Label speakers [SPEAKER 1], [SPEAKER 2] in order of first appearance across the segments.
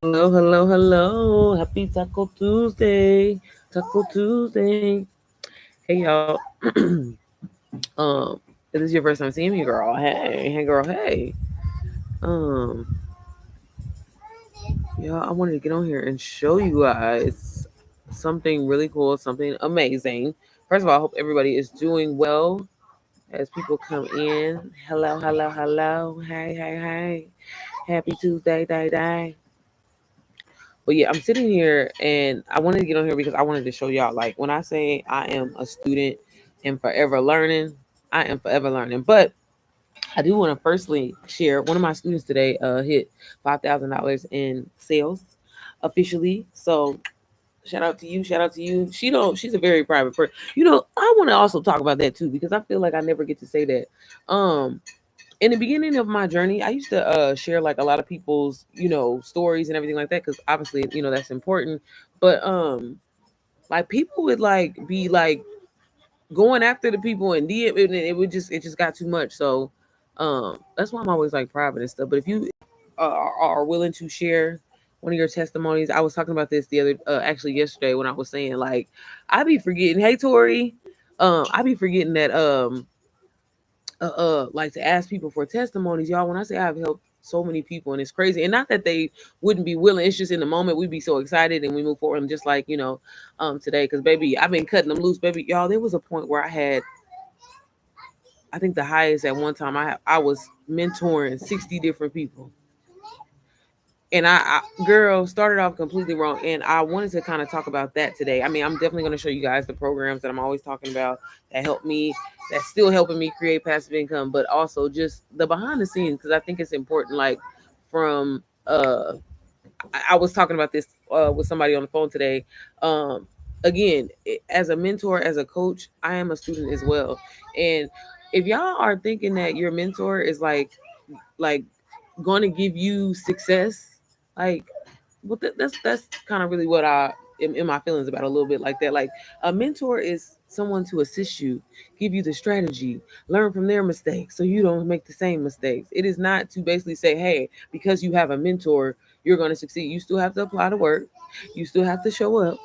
[SPEAKER 1] Hello, hello, hello. Happy Taco Tuesday. Taco Tuesday. Hey y'all. If this is your first time seeing me, girl. Hey, girl, hey. Um, yeah, I wanted to get on here and show you guys something really cool, something amazing. First of all, I hope everybody is doing well as people come in. Hello, hello, hello. Hey, hey, hey. Happy Tuesday, day. But yeah, I'm sitting here and I wanted to get on here because I wanted to show y'all, like, when I say I am a student and forever learning, I am forever learning. But I do want to firstly share one of my students today hit $5,000 in sales officially. So shout out to you, shout out to you. She's a very private person. I want to also talk about that too because I feel like I never get to say that. In the beginning of my journey, I used to share like a lot of people's, stories and everything like that because obviously, that's important. But like people would like be like going after the people and DM, and it just got too much. So that's why I'm always like private and stuff. But if you are willing to share one of your testimonies, I was talking about this the other actually yesterday when I was saying like I be forgetting. Hey Tori, I be forgetting that like to ask people for testimonies, y'all. When I say I've helped so many people and it's crazy, and not that they wouldn't be willing, it's just in the moment we'd be so excited and we move forward. And just like today, because baby, I've been cutting them loose, baby. Y'all, there was a point where I think the highest at one time I was mentoring 60 different people. And girl, started off completely wrong. And I wanted to kind of talk about that today. I mean, I'm definitely going to show you guys the programs that I'm always talking about that help me, that's still helping me create passive income, but also just the behind the scenes, because I think it's important. Like, from, I was talking about this with somebody on the phone today. Again, as a mentor, as a coach, I am a student as well. And if y'all are thinking that your mentor is like going to give you success, like, well, that's kind of really what I am in my feelings about a little bit like that. Like, a mentor is someone to assist you, give you the strategy, learn from their mistakes so you don't make the same mistakes. It is not to basically say, hey, because you have a mentor, you're going to succeed. You still have to apply to work. You still have to show up.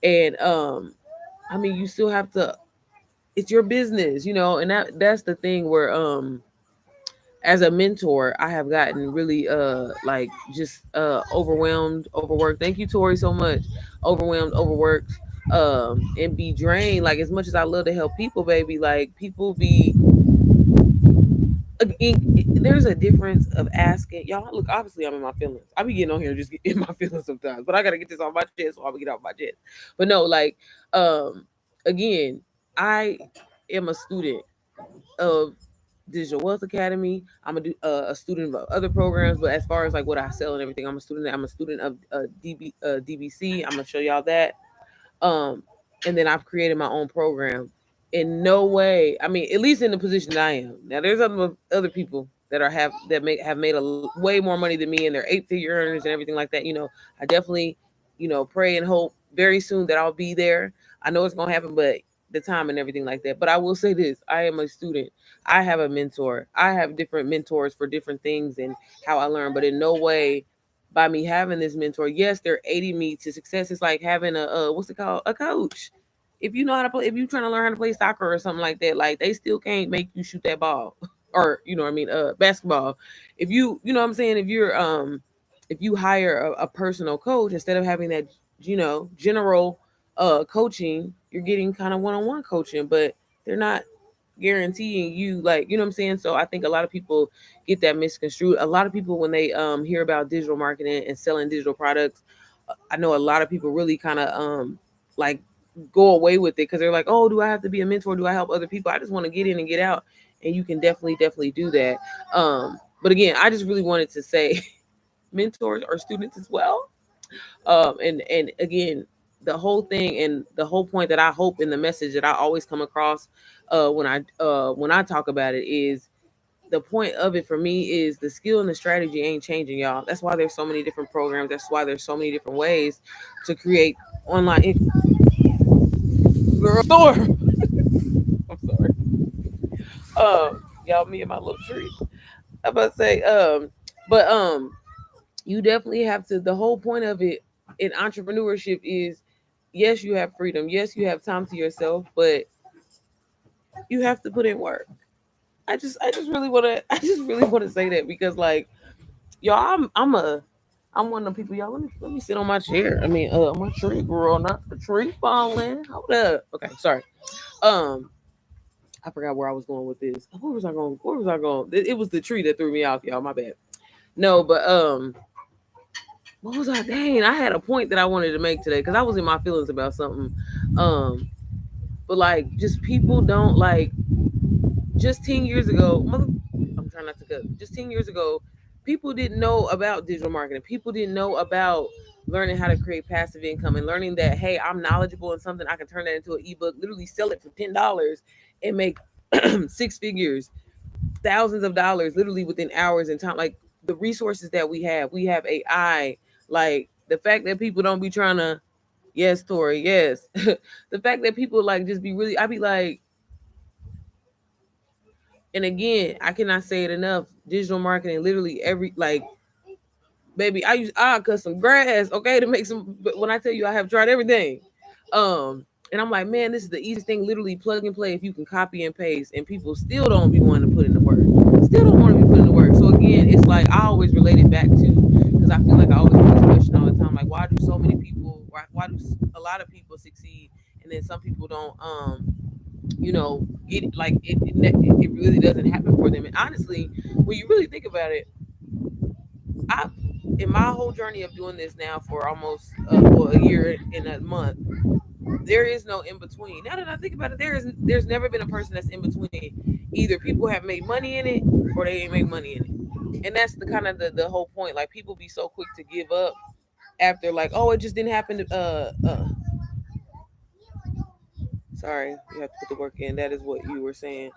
[SPEAKER 1] And I mean, you still have to, it's your business, and that's the thing where as a mentor, I have gotten really like just overwhelmed, overworked. Thank you, Tori, so much. Overwhelmed, overworked, and be drained. Like, as much as I love to help people, baby, like people be there's a difference of asking y'all. Look, obviously I'm in my feelings. I be getting on here and just get in my feelings sometimes, but I gotta get this off my chest, so I will get off my chest. But no, like, um again, I am a student of Digital Wealth Academy. I'm a student of other programs, but as far as like what I sell and everything, I'm a student of DBC. I'm gonna show y'all that. Um, and then I've created my own program. In no way, I mean, at least in the position that I am now. There's other people that have made way more money than me, and they're 8-figure earners and everything like that. I definitely, pray and hope very soon that I'll be there. I know it's gonna happen, but the time and everything like that. But I will say this: I am a student. I have a mentor. I have different mentors for different things and how I learn. But in no way, by me having this mentor, yes, they're aiding me to success. It's like having a what's it called? A coach. If you know how to play, if you're trying to learn how to play soccer or something like that, like, they still can't make you shoot that ball. Or what I mean, basketball. If you know what I'm saying, if you hire a personal coach instead of having that, general coaching, you're getting kind of one-on-one coaching, but they're not guaranteeing you, like, you know what I'm saying. So I think a lot of people get that misconstrued. A lot of people, when they hear about digital marketing and selling digital products, I know a lot of people really kind of like go away with it because they're like, oh, do I have to be a mentor? Do I help other people? I just want to get in and get out. And you can definitely do that. But again, I just really wanted to say mentors are students as well. And again, the whole thing and the whole point that I hope in the message that I always come across when I talk about it is, the point of it for me is the skill and the strategy ain't changing, y'all. That's why there's so many different programs. That's why there's so many different ways to create online girl storm. I'm sorry. Y'all, me and my little tree. I'm about to say, but you definitely have to. The whole point of it in entrepreneurship is, yes, you have freedom. Yes, you have time to yourself, but you have to put in work. I just really want to, I just really want to say that because, like, y'all, I'm one of the people. Y'all, let me sit on my chair. I mean, my tree girl, not the tree falling. Hold up. Okay, sorry. Um, I forgot where I was going with this. Where was I going? Where was I going? It was the tree that threw me off, y'all. My bad. No, but what was I? Dang, I had a point that I wanted to make today because I was in my feelings about something. Um, but like, just people don't like. Just 10 years ago, I'm trying not to cut. Just 10 years ago, people didn't know about digital marketing. People didn't know about learning how to create passive income and learning that, hey, I'm knowledgeable in something. I can turn that into an ebook, literally sell it for $10 and make six figures, thousands of dollars, literally within hours and time. Like the resources that we have AI. Like the fact that people don't be trying to, yes, Tori, yes. The fact that people like just be really, I be like, and again, I cannot say it enough. Digital marketing, literally every like, baby, I cut some grass, okay, to make some. But when I tell you, I have tried everything. And I'm like, man, this is the easiest thing. Literally plug and play. If you can copy and paste, and people still don't be wanting to put in the work. Still don't want to be putting in the work. So again, it's like I always relate it back to because I feel like I always get this question all the time. Like, why do so many people? Why do a lot of people succeed, and then some people don't? Get like it really doesn't happen for them. And honestly, when you really think about it, I in my whole journey of doing this now for almost well, a year and a month, there is no in between. Now that I think about it, there's never been a person that's in between. Either people have made money in it or they ain't make money in it. And that's the kind of the whole point. Like people be so quick to give up after like, oh, it just didn't happen to sorry, you have to put the work in. That is what you were saying.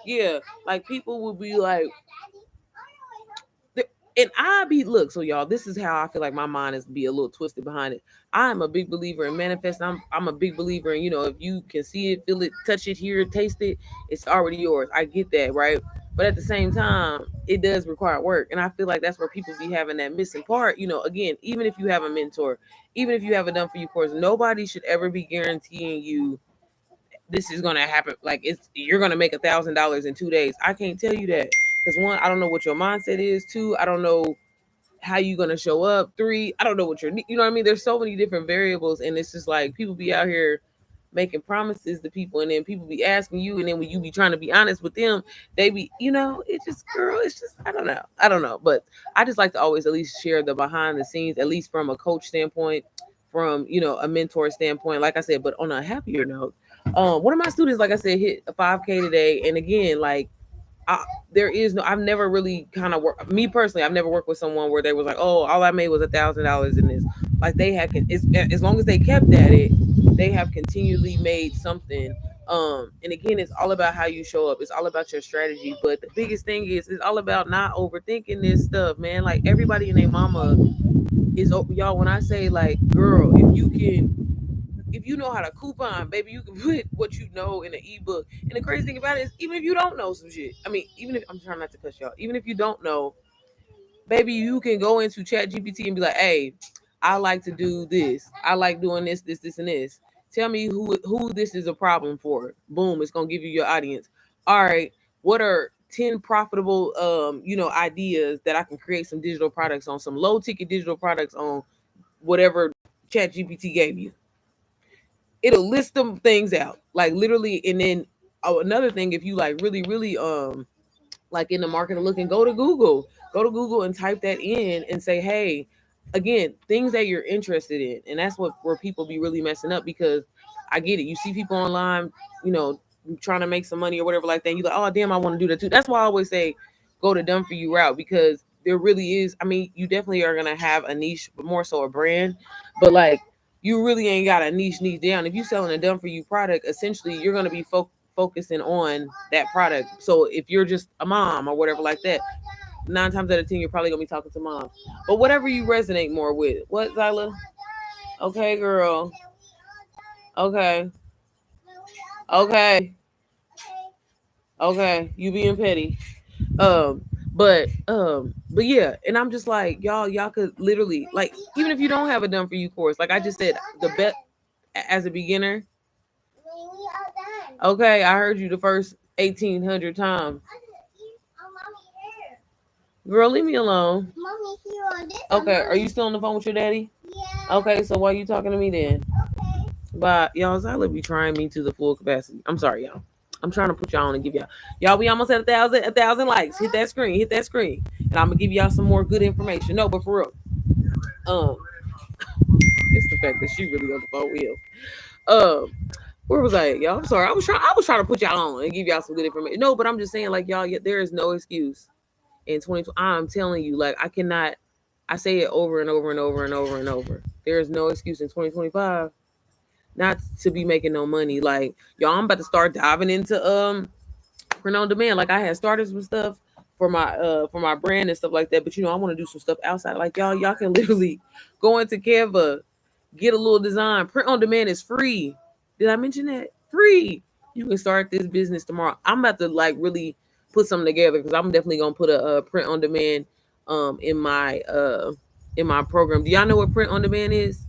[SPEAKER 1] Yeah, like people will be like, and I be look, so y'all, this is how I feel like my mind is be a little twisted behind it. I'm a big believer in manifest. I'm a big believer in, if you can see it, feel it, touch it, hear it, taste it, it's already yours. I get that, right? But at the same time, it does require work. And I feel like that's where people be having that missing part. Again, even if you have a mentor, even if you have a done for you course, nobody should ever be guaranteeing you this is gonna happen. Like you're gonna make $1,000 in 2 days. I can't tell you that because one, I don't know what your mindset is. Two, I don't know how you gonna show up. Three, I don't know what you know what I mean. There's so many different variables, and it's just like people be out here making promises to people, and then people be asking you, and then when you be trying to be honest with them, they be, it just, girl, it's just, I don't know, but I just like to always at least share the behind the scenes, at least from a coach standpoint, from a mentor standpoint, like I said. But on a happier note, one of my students, like I said, hit a 5K today, and again, like I, there is no. I've never really kind of worked. Me personally, I've never worked with someone where they was like, "Oh, all I made was $1,000 in this." Like they had, as long as they kept at it, they have continually made something. And again, it's all about how you show up. It's all about your strategy. But the biggest thing is, it's all about not overthinking this stuff, man. Like everybody and their mama is y'all. When I say like, girl, if you know how to coupon, baby, you can put what you know in an ebook. And the crazy thing about it is, even if you don't know some shit, I mean, even if I'm trying not to cuss y'all, even if you don't know, baby, you can go into Chat GPT and be like, hey, I like to do this. I like doing this, and this. Tell me who this is a problem for. Boom, it's gonna give you your audience. All right, what are 10 profitable ideas that I can create some digital products on, some low ticket digital products on whatever Chat GPT gave you. It'll list them things out like literally. And then another thing, if you like really really like in the market of looking, go to Google and type that in and say, hey, again, things that you're interested in. And that's where people be really messing up, because I get it, you see people online, you know trying to make some money or whatever like that, and you're like, oh damn, I want to do that too. That's why I always say go to done for you route, because there really is, I mean, you definitely are gonna have a niche, but more so a brand. But like, you really ain't got a niche down. If you're selling a done for you product, essentially you're gonna be focusing on that product. So if you're just a mom or whatever like that, 9 times out of 10 you're probably gonna be talking to moms. But whatever you resonate more with. What, Zyla? Okay, girl. Okay. Okay. Okay. You being petty. Um, But yeah, and I'm just like, y'all could literally, like, even if you don't have a done for you course, like I just said, the best as a beginner. Okay, I heard you the first 1,800 times. Girl, leave me alone. Okay, are you still on the phone with your daddy? Okay, so why are you talking to me then? But y'all, Zyla be trying me to the full capacity. I'm sorry, y'all. I'm trying to put y'all on and give y'all. We almost at a thousand likes. Hit that screen, and I'm gonna give y'all some more good information. No, but for real, um, it's the fact that she really on the phone with him. Where was I at, y'all? I'm sorry. I was trying to put y'all on and give y'all some good information. No, but I'm just saying, like, y'all, there is no excuse in 2020. I'm telling you, like, I cannot. I say it over and over and over and over and over. There is no excuse in 2025 not to be making no money. Like, y'all, I'm about to start diving into print on demand. Like, I had started some stuff for my brand and stuff like that. But I want to do some stuff outside. Like, y'all can literally go into Canva, get a little design. Print on demand is free. Did I mention that? Free. You can start this business tomorrow. I'm about to like really put something together because I'm definitely gonna put a print on demand in my program. Do y'all know what print on demand is?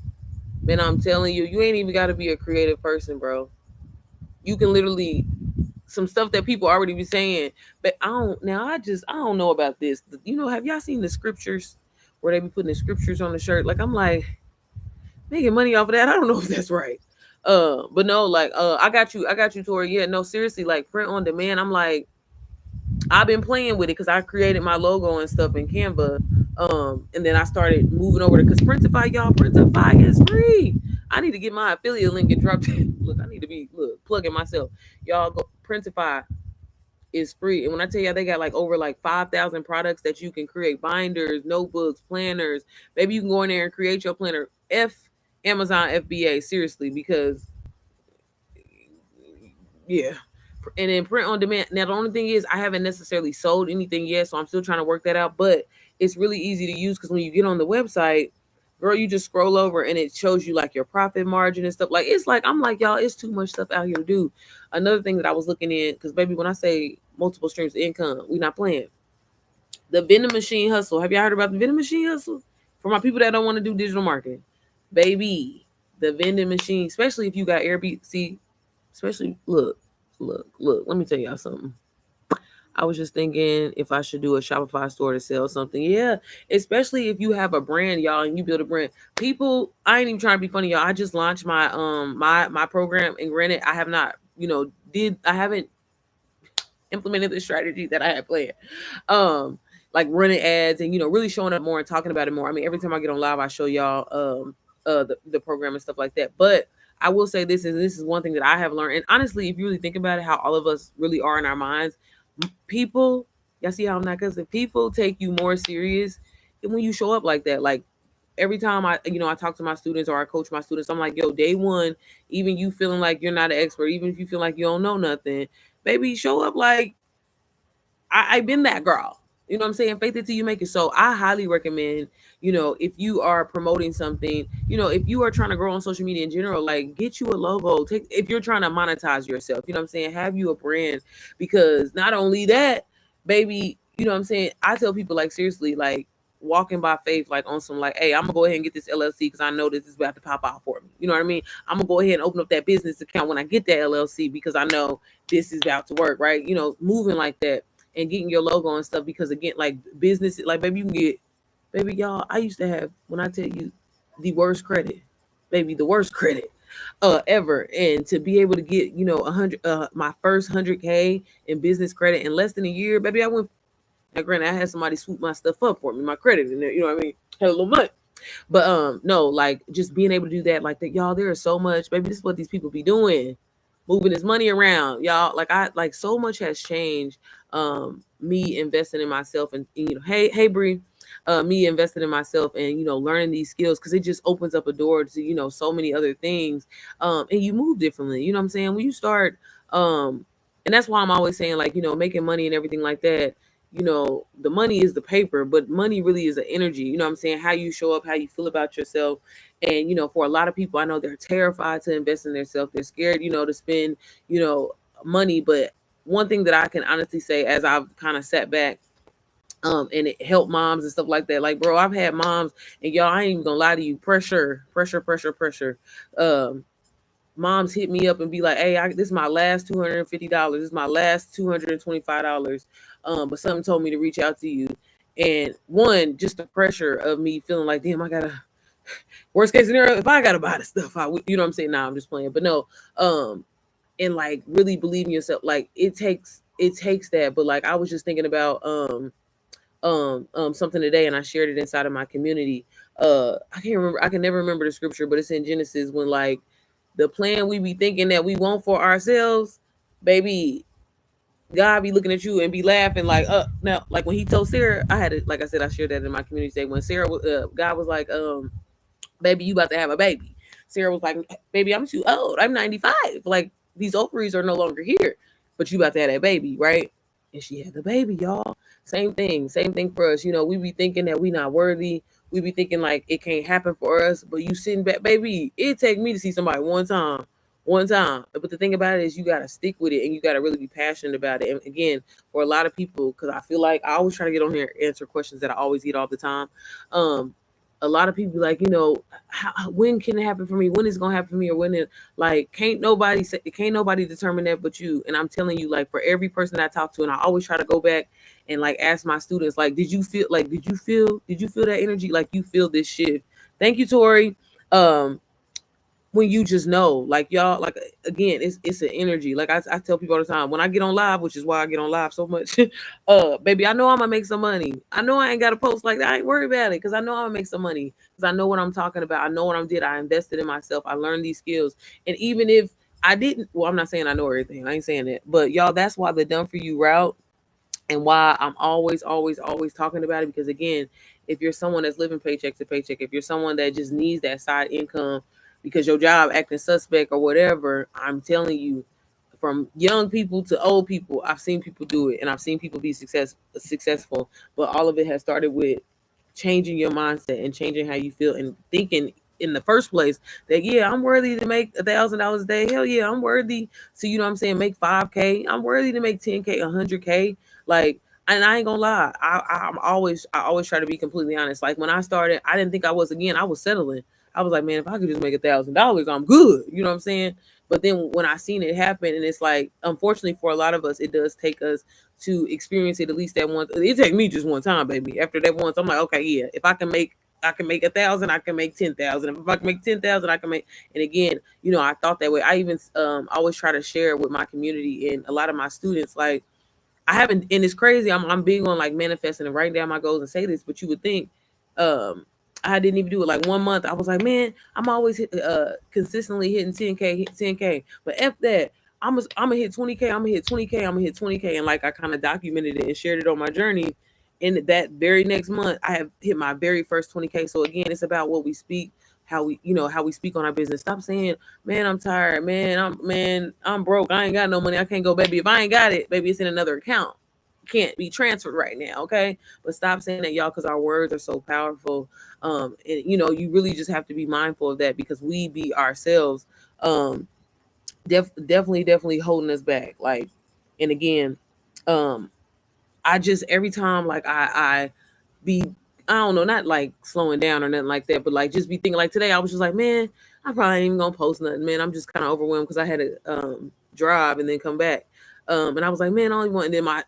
[SPEAKER 1] Man, I'm telling you, you ain't even got to be a creative person, bro. You can literally some stuff that people already be saying, but I don't. Now I don't know about this. Have y'all seen the scriptures where they be putting the scriptures on the shirt? Like, I'm like, making money off of that. I don't know if that's right. But no, like, I got you, Tori. Yeah, no, seriously, like print on demand. I'm like, I've been playing with it because I created my logo and stuff in Canva. And then I started moving over to because Printify, y'all, Printify is free. I need to get my affiliate link and drop it. Look, I need to be plugging myself. Y'all go Printify is free. And when I tell y'all they got like over like 5,000 products that you can create binders, notebooks, planners. Maybe you can go in there and create your planner. Amazon FBA, seriously, because yeah. And then print on demand. Now the only thing is I haven't necessarily sold anything yet, so I'm still trying to work that out. But it's really easy to use because when you get on the website, girl, you just scroll over and it shows you like your profit margin and stuff. Like it's like I'm like, y'all, it's too much stuff out here to do. Another thing that I was looking in, because baby, when I say multiple streams of income, we not playing. The vending machine hustle. Have y'all heard about the vending machine hustle? For my people that don't want to do digital marketing, baby, the vending machine, especially if you got Airbnb, especially look, let me tell y'all something. I was just thinking if I should do a Shopify store to sell something. Yeah, especially if you have a brand, y'all, and you build a brand. People, I ain't even trying to be funny, y'all. I just launched my my program, and granted, I have not, I haven't implemented the strategy that I had planned. Like running ads and really showing up more and talking about it more. I mean, every time I get on live, I show y'all the program and stuff like that. But I will say this is one thing that I have learned. And honestly, if you really think about it, how all of us really are in our minds, people, y'all see how I'm not cussing. People take you more serious when you show up like that. Like every time I talk to my students or I coach my students, I'm like, yo, day one, even you feeling like you're not an expert, even if you feel like you don't know nothing, baby, show up like I've been that girl. You know what I'm saying? Faith it till you make it. So I highly recommend, if you are promoting something, if you are trying to grow on social media in general, like get you a logo. If you're trying to monetize yourself, you know what I'm saying? Have you a brand, because not only that, baby, you know what I'm saying? I tell people like seriously, like walking by faith, like on some like, hey, I'm gonna go ahead and get this LLC because I know this is about to pop out for me. You know what I mean? I'm gonna go ahead and open up that business account when I get that LLC because I know this is about to work, right? Moving like that and getting your logo and stuff because again, like business, like baby, you can get, baby, y'all. I used to have, when I tell you, the worst credit, baby, the worst credit ever, and to be able to get 100, my first 100K in business credit in less than a year, baby, I went. Now, granted, I had somebody swoop my stuff up for me, my credit in there. You know what I mean? Had a little money. But no, like just being able to do that, like that, y'all. There is so much, baby. This is what these people be doing, moving this money around, y'all. Like so much has changed. Me investing in myself, and hey, Bree, me investing in myself, and learning these skills because it just opens up a door to so many other things. And you move differently. You know what I'm saying? When you start, and that's why I'm always saying like making money and everything like that. The money is the paper, but money really is an energy. You know what I'm saying? How you show up, how you feel about yourself. And, for a lot of people, I know they're terrified to invest in themselves. They're scared, to spend, money. But one thing that I can honestly say, as I've kind of sat back And it helped moms and stuff like that. Like, bro, I've had moms, and y'all, I ain't even gonna lie to you, pressure. Um, Moms hit me up and be like, "Hey, this is my last $250. This is my last $225. But something told me to reach out to you." And one, just the pressure of me feeling like, damn, I gotta. Worst case scenario, if I gotta buy the stuff, you know what I'm saying? Nah, I'm just playing. But no, and like really believe in yourself. Like it takes that. But like I was just thinking about something today, and I shared it inside of my community. I can't remember, I can never remember the scripture, but it's in Genesis when like the plan we be thinking that we want for ourselves, baby, God be looking at you and be laughing like, now, like when he told Sarah, I had it, like I said, I shared that in my community today. When Sarah was, God was like, baby, you about to have a baby. Sarah was like, baby, I'm too old. I'm 95. Like these ovaries are no longer here, but you about to have that baby, right? And she had the baby, y'all. Same thing for us. You know, we be thinking that we not worthy. We be thinking like it can't happen for us. But you sitting back, baby, it take me to see somebody one time. But the thing about it is you gotta stick with it and you gotta really be passionate about it. And again, for a lot of people, because I feel like I always try to get on here and answer questions that I always get all the time. Um, a lot of people like, when can it happen for me? When is it gonna happen for me? Or when it like can't nobody determine that but you. And I'm telling you, like for every person I talk to, and I always try to go back and like ask my students, like, did you feel that energy? Like you feel this shift. Thank you, Tori. Um, when you just know, like y'all, like again, it's an energy. Like I tell people all the time when I get on live, which is why I get on live so much. Baby, I know I'm gonna make some money. I know I ain't got to post like that. I ain't worried about it because I know I'm gonna make some money because I know what I'm talking about. I know what I'm did. I invested in myself. I learned these skills, and even if I didn't, well, I'm not saying I know everything. I ain't saying that, but y'all, that's why the done for you route and why I'm always talking about it. Because again, if you're someone that's living paycheck to paycheck, if you're someone that just needs that side income because your job acting suspect or whatever, I'm telling you, from young people to old people, I've seen people do it and I've seen people be successful. But all of it has started with changing your mindset and changing how you feel and thinking in the first place that yeah, I'm worthy to make $1,000 a day. Hell yeah, I'm worthy to, you know what I'm saying, make 5K. I'm worthy to make 10K, 100K. Like, and I ain't gonna lie, I always try to be completely honest. Like when I started, I didn't think I was, again, I was settling. I was like, man, if I could just make $1,000, I'm good. You know what I'm saying? But then when I seen it happen, and it's like, unfortunately for a lot of us, it does take us to experience it at least that once. It take me just one time, baby. After that once, I'm like, okay, yeah, if I can make 1,000, I can make 10,000. If I can make 10,000, I can make. And again, I thought that way. I even always try to share with my community and a lot of my students. Like I haven't, and it's crazy. I'm big on like manifesting and writing down my goals and say this, but you would think, um, I didn't even do it like 1 month. I was like, man, I'm always consistently hitting 10K, 10K. But F that. I'm gonna hit 20K. I'm gonna hit 20K. I'm gonna hit 20K. And like I kind of documented it and shared it on my journey. And that very next month, I have hit my very first 20K. So again, it's about what we speak, how we speak on our business. Stop saying, man, I'm tired. I'm broke. I ain't got no money. I can't go, baby. If I ain't got it, baby, it's in another account. Can't be transferred right now, okay? But stop saying that, y'all, because our words are so powerful. And you really just have to be mindful of that because we be ourselves. Um, definitely holding us back. Like, and again, um, I just every time like I be, I don't know, not like slowing down or nothing like that, but like just be thinking like today I was just like, man, I probably ain't even gonna post nothing, man. I'm just kind of overwhelmed because I had to drive and then come back. And I was like, man, I only want, and then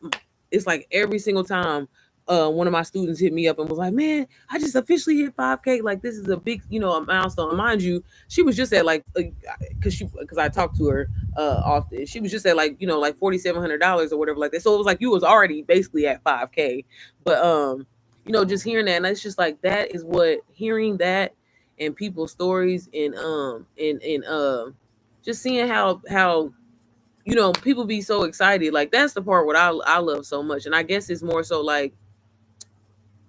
[SPEAKER 1] it's like every single time one of my students hit me up and was like, man, I just officially hit 5K. Like this is a big, a milestone. Mind you, she was just at like, because I talked to her often. She was just at like, like $4,700 or whatever like that. So it was like you was already basically at 5K. But just hearing that, and it's just like that is what hearing that and people's stories and just seeing how people be so excited. Like that's the part what I love so much. And I guess it's more so like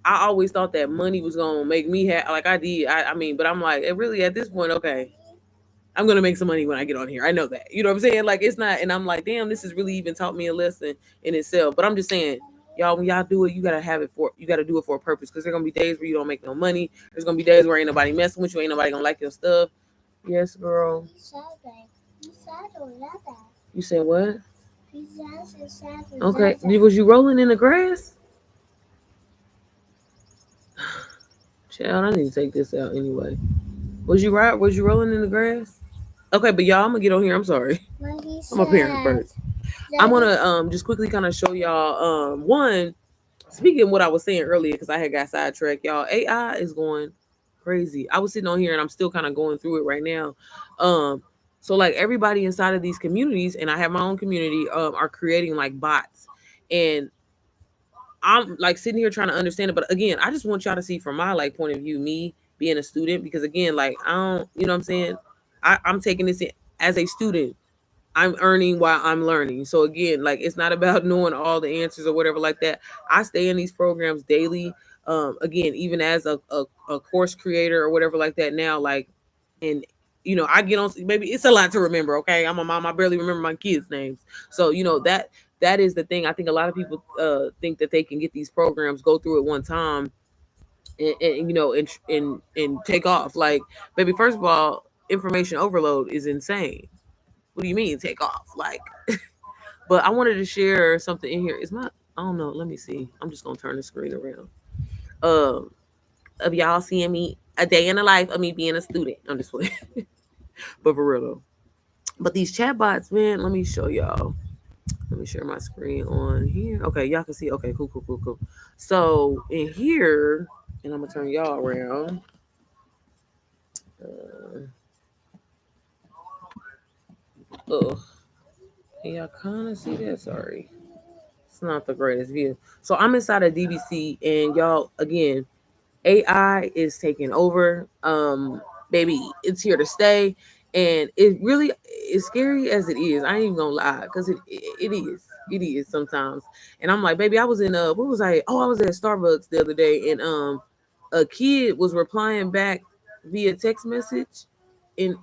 [SPEAKER 1] I always thought that money was gonna make me happy. Like I did. I mean, but I'm like, it really at this point, okay, I'm gonna make some money when I get on here. I know that. You know what I'm saying? Like it's not, and I'm like, damn, this has really even taught me a lesson in itself. But I'm just saying, y'all, when y'all do it, you gotta do it for a purpose. Because there's gonna be days where you don't make no money. There's gonna be days where ain't nobody messing with you, ain't nobody gonna like your stuff. Yes, girl. You said what? Okay. Was you rolling in the grass? Child, I need to take this out anyway. Was you right? Was you rolling in the grass? Okay, but y'all, I'm gonna get on here. I'm sorry. I'm a parent first. I'm gonna just quickly kind of show y'all one. Speaking of what I was saying earlier, because I had got sidetracked, y'all. AI is going crazy. I was sitting on here and I'm still kind of going through it right now. Um, so like everybody inside of these communities, and I have my own community, are creating like bots, and I'm like sitting here trying to understand it. But again, I just want y'all to see from my like point of view, me being a student, because again, like I don't, you know what I'm saying? I'm taking this in as a student. I'm earning while I'm learning. So again, like it's not about knowing all the answers or whatever like that. I stay in these programs daily. Again, even as a course creator or whatever like that now, like, and I get on, maybe it's a lot to remember. Okay. I'm a mom. I barely remember my kids' names. So, that is the thing. I think a lot of people think that they can get these programs, go through it one time and take off. Like, baby, first of all, information overload is insane. What do you mean take off? Like, but I wanted to share something in here. Is my, I don't know. Let me see. I'm just gonna turn the screen around. Um, of y'all seeing me a day in the life of me being a student. I'm just playing, but for real though. But these chatbots, man, let me show y'all. Let me share my screen on here. Okay, y'all can see. Okay, cool, cool, cool, cool. So in here, and I'm gonna turn y'all around. Oh, can y'all kind of see that? Sorry. It's not the greatest view. So I'm inside of DBC, and y'all, again, AI is taking over. Baby, it's here to stay, and it really is scary as it is. I ain't even gonna lie, because it is sometimes. And I'm like, baby, I was in where was I? Oh, I was at Starbucks the other day, and a kid was replying back via text message in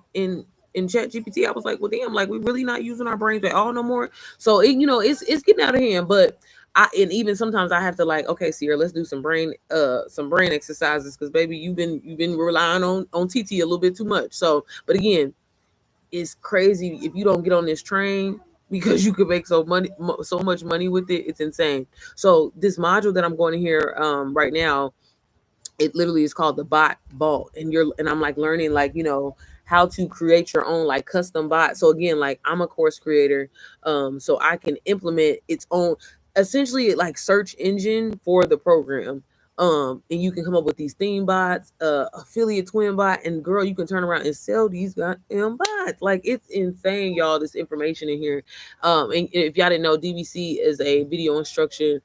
[SPEAKER 1] Chat GPT. I was like, well, damn, like we really not using our brains at all no more. So it's getting out of hand, but and even sometimes I have to like, okay, Sierra, let's do some brain exercises, because baby, you've been relying on TT a little bit too much. So, but again, it's crazy if you don't get on this train, because you could make so much money with it. It's insane. So this module that I'm going to hear right now, it literally is called the bot vault, and I'm like learning, like, how to create your own like custom bot. So again, like I'm a course creator, so I can implement its own, essentially like search engine for the program. And you can come up with these theme bots, affiliate twin bot, and girl, you can turn around and sell these goddamn bots. Like, it's insane, y'all, this information in here. And if y'all didn't know, DVC is a video instruction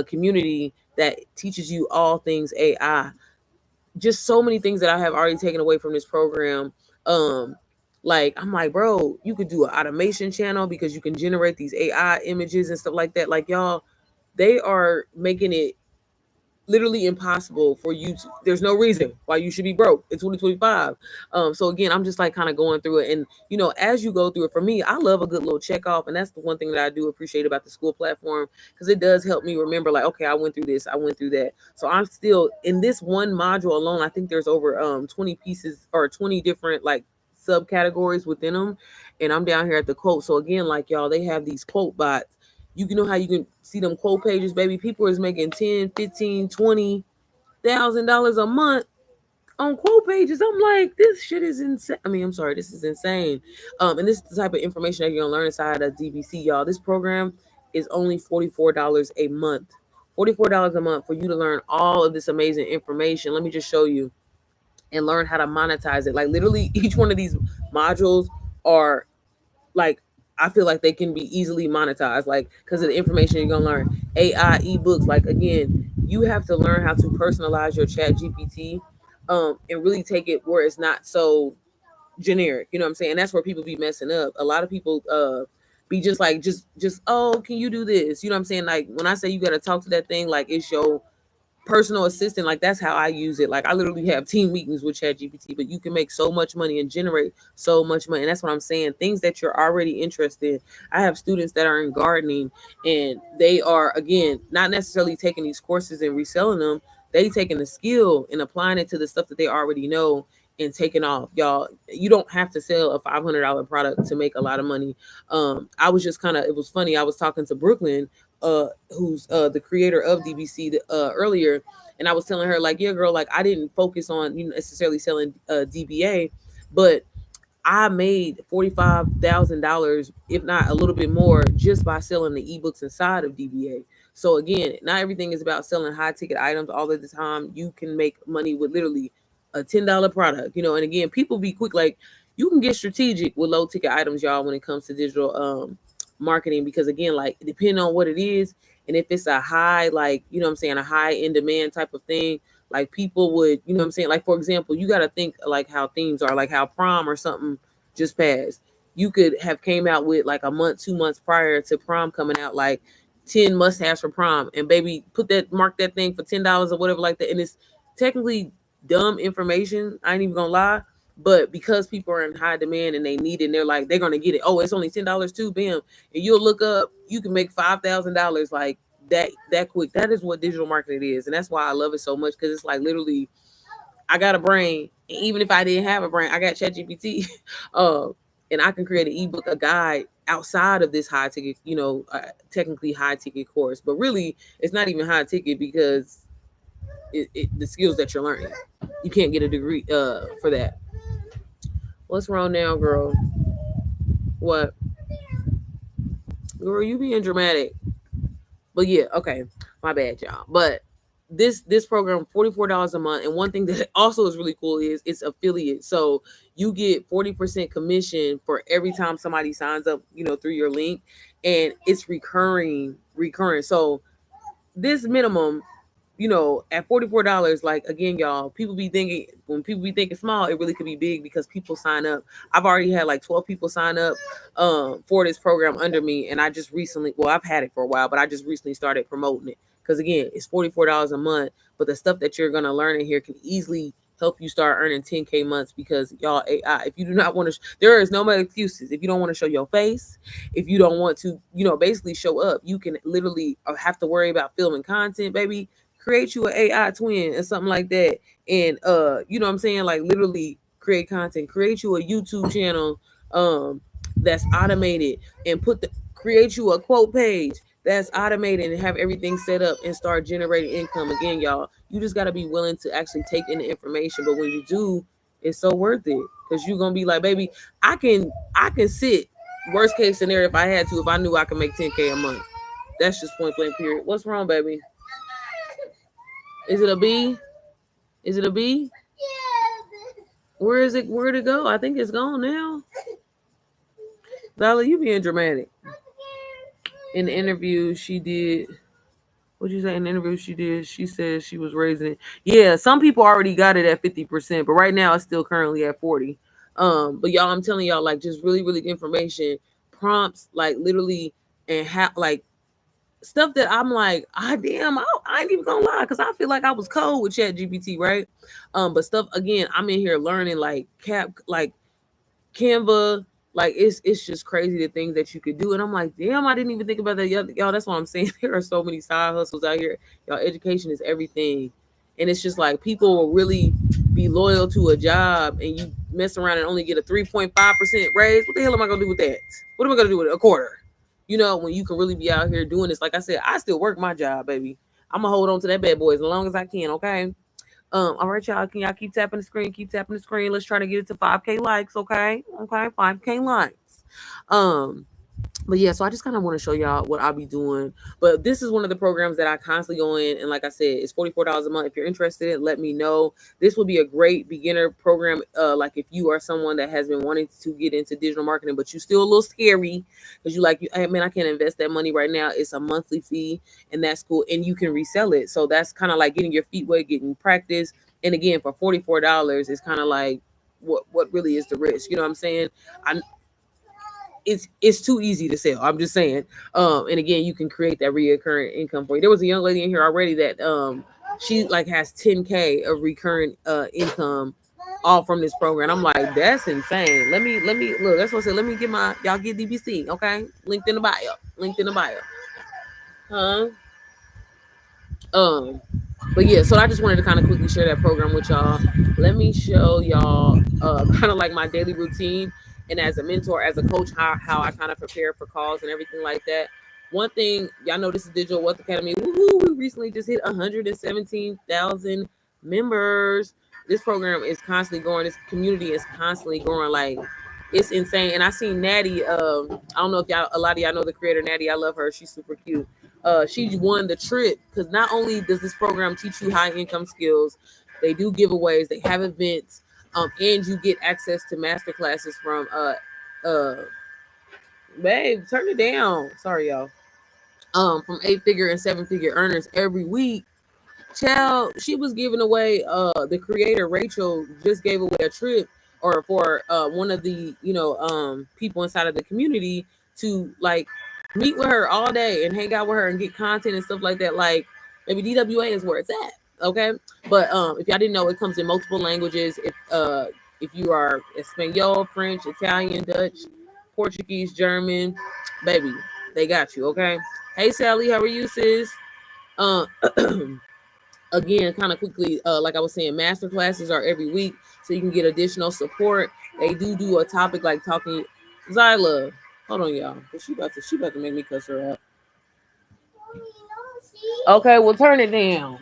[SPEAKER 1] community that teaches you all things AI. Just so many things that I have already taken away from this program. Um, like I'm like, bro, you could do an automation channel, because you can generate these AI images and stuff like that. Like, y'all, they are making it literally impossible for you to, there's no reason why you should be broke in 2025. So again, I'm just like kind of going through it, and as you go through it, for me, I love a good little check off, and that's the one thing that I do appreciate about the school platform, because it does help me remember, like, okay, I went through this, I went through that. So I'm still in this one module alone. I think there's over 20 pieces, or 20 different like subcategories within them, and I'm down here at the quote. So again, like, y'all, they have these quote bots. You know how you can see them quote pages, baby. People is making 10, 15, $20,000 a month on quote pages. I'm like, this shit is insane. I mean, I'm sorry, this is insane. And this is the type of information that you're gonna learn inside of DBC, y'all. This program is only $44 a month. $44 a month for you to learn all of this amazing information. Let me just show you and learn how to monetize it. Like, literally, each one of these modules are like, I feel like they can be easily monetized, like, because of the information you're gonna learn. AI ebooks, like, again, you have to learn how to personalize your Chat GPT, and really take it where it's not so generic. You know what I'm saying? That's where people be messing up. A lot of people be just like, just oh, can you do this? You know what I'm saying? Like, when I say you gotta talk to that thing like it's your personal assistant, like that's how I use it. Like, I literally have team meetings with ChatGPT, but you can make so much money and generate so much money. And that's what I'm saying. Things that you're already interested in. I have students that are in gardening, and they are, again, not necessarily taking these courses and reselling them. They taking the skill and applying it to the stuff that they already know and taking off. Y'all, you don't have to sell a $500 product to make a lot of money. I was just kind of, it was funny. I was talking to Brooklyn who's the creator of DBC earlier, and I was telling her like, yeah, girl, like I didn't focus on necessarily selling DBA, but I made $45,000, if not a little bit more, just by selling the ebooks inside of DBA. So again, not everything is about selling high ticket items all of the time. You can make money with literally a $10 product, And again, people be quick, like you can get strategic with low ticket items, y'all, when it comes to digital marketing, because again, like depending on what it is, and if it's a high, like a high in demand type of thing, like people would, like for example, you got to think like how themes are, like how prom or something just passed. You could have came out with like a month, 2 months prior to prom coming out, like 10 must-haves for prom, and baby mark that thing for $10 or whatever like that, and it's technically dumb information, I ain't even gonna lie, but because people are in high demand and they need it, and they're gonna get it. Oh, it's only $10 too, bam, and you'll look up, you can make $5,000 like that quick. That is what digital marketing is, and that's why I love it so much, because it's like literally, I got a brain, and even if I didn't have a brain, I got ChatGPT, and I can create an ebook, a guide outside of this high ticket, technically high ticket course, but really it's not even high ticket because the skills that you're learning, you can't get a degree for that. What's wrong now, girl? What, girl? You being dramatic. But yeah, okay, my bad, y'all. But this program, $44 a month, and one thing that also is really cool is it's affiliate. So you get 40% commission for every time somebody signs up, through your link, and it's recurring. So this minimum, at $44, like again, y'all, when people be thinking small, it really could be big because people sign up. I've already had like 12 people sign up for this program under me, and I just recently, well, I've had it for a while, but I just recently started promoting it because again, it's $44 a month, but the stuff that you're gonna learn in here can easily help you start earning 10K months, because y'all, AI, if you do not want to, there is no more excuses. If you don't want to show your face, if you don't want to, basically show up, you can literally have to worry about filming content, baby. Create you an AI twin or something like that, and you know what I'm saying, like literally create content, create you a YouTube channel that's automated, and create you a quote page that's automated, and have everything set up and start generating income. Again, y'all, you just got to be willing to actually take in the information, but when you do, it's so worth it, because you're gonna be like, baby, I can sit, worst case scenario, if I had to, if I knew I could make 10K a month. That's just point blank period. What's wrong, baby? Is it a B? Is it a B? Where is it? Where'd it go? I think it's gone now. Lala, you being dramatic. In the interview she did, what'd you say? In the interview she did, she said she was raising it. Yeah, some people already got it at 50%, but right now it's still currently at 40. But y'all, I'm telling y'all, like just really, really information, prompts, like literally, and like stuff that I'm like, damn, I ain't even gonna lie, because I feel like I was cold with Chat GPT, right? But stuff again, I'm in here learning like like Canva, like it's just crazy the things that you could do, and I'm like, damn, I didn't even think about that, y'all. That's what I'm saying. There are so many side hustles out here, y'all. Education is everything, and it's just like people will really be loyal to a job, and you mess around and only get a 3.5% raise. What the hell am I gonna do with that? What am I gonna do with a quarter? When you can really be out here doing this. Like I said, I still work my job, baby. I'm gonna hold on to that bad boy as long as I can, okay? All right, y'all. Can y'all keep tapping the screen? Keep tapping the screen. Let's try to get it to 5K likes, okay? Okay, 5K likes. But yeah, so I just kind of want to show y'all what I'll be doing. But this is one of the programs that I constantly go in, and like I said, it's $44 a month. If you're interested, let me know. This will be a great beginner program. Like if you are someone that has been wanting to get into digital marketing, but you still a little scary because hey, man, I can't invest that money right now. It's a monthly fee, and that's cool, and you can resell it. So that's kind of like getting your feet wet, getting practice. And again, for $44, it's kind of like what really is the risk? You know what I'm saying? It's too easy to sell. I'm just saying. And again, you can create that reoccurring income for you. There was a young lady in here already that she like has 10K of recurring income all from this program. I'm like, that's insane. Let me look. That's what I said. Let me get y'all get DBC, okay? Linked in the bio. Linked in the bio. Huh? But yeah, so I just wanted to kind of quickly share that program with y'all. Let me show y'all kind of like my daily routine, and as a mentor, as a coach, how I kind of prepare for calls and everything like that. one thing, y'all know this is Digital Wealth Academy. Woohoo, we recently just hit 117,000 members. This program is constantly growing. This community is constantly growing. Like, it's insane. And I seen Natty. I don't know if a lot of y'all know the creator Natty. I love her. She's super cute. She won the trip because not only does this program teach you high income skills, they do giveaways, they have events, and you get access to master classes from babe, turn it down. Sorry, y'all. From 8-figure and 7-figure earners every week. Child, she was giving away the creator Rachel just gave away a trip or for one of the people inside of the community to like meet with her all day and hang out with her and get content and stuff like that. Like maybe DWA is where it's at. Okay. But if y'all didn't know, it comes in multiple languages. If you are Espanol, French, Italian, Dutch, Portuguese, German, baby, they got you. Okay. Hey Sally, how are you, sis? Uh, again, kind of quickly, like I was saying, master classes are every week, so you can get additional support. They do a topic like talking. Zyla, hold on, y'all. She about to make me cuss her out. Okay, well turn it down.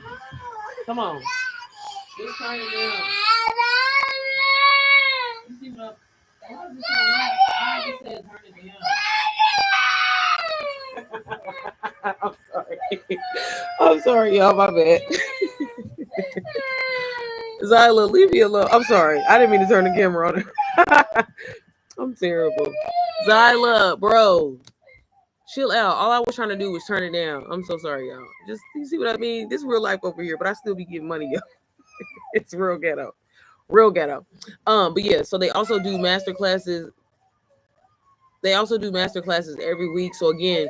[SPEAKER 1] Come on, just turn it down. You see what I just said? Turn it down. I'm sorry. I'm sorry, y'all. My bad. Zyla, leave me alone. I'm sorry. I didn't mean to turn the camera on. I'm terrible. Zyla, bro. Chill out. All I was trying to do was turn it down. I'm so sorry, y'all. Just, you see what I mean? This is real life over here, but I still be getting money, y'all. It's real ghetto. Real ghetto. But yeah, so they also do master classes. They also do master classes every week. So again,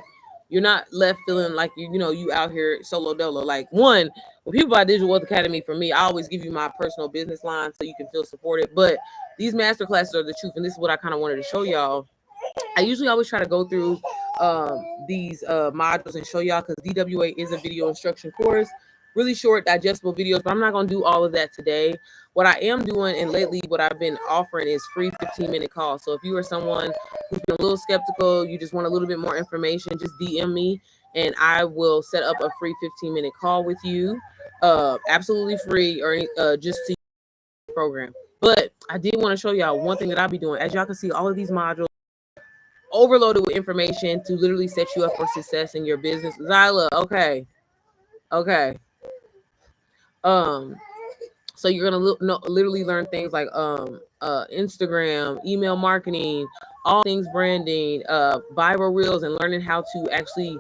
[SPEAKER 1] you're not left feeling like you out here solo dolo. Like when people buy Digital Wealth Academy from me, I always give you my personal business line so you can feel supported. But these master classes are the truth, and this is what I kind of wanted to show y'all. I usually always try to go through these modules and show y'all because DWA is a video instruction course. Really short, digestible videos, but I'm not going to do all of that today. What I am doing, and lately what I've been offering is free 15-minute calls. So if you are someone who's been a little skeptical, you just want a little bit more information, just DM me and I will set up a free 15-minute call with you. Absolutely free or just to the program. But I did want to show y'all one thing that I'll be doing. As y'all can see, all of these modules overloaded with information to literally set you up for success in your business. Zyla, okay. So you're gonna literally learn things like Instagram, email marketing, all things branding, viral reels, and learning how to actually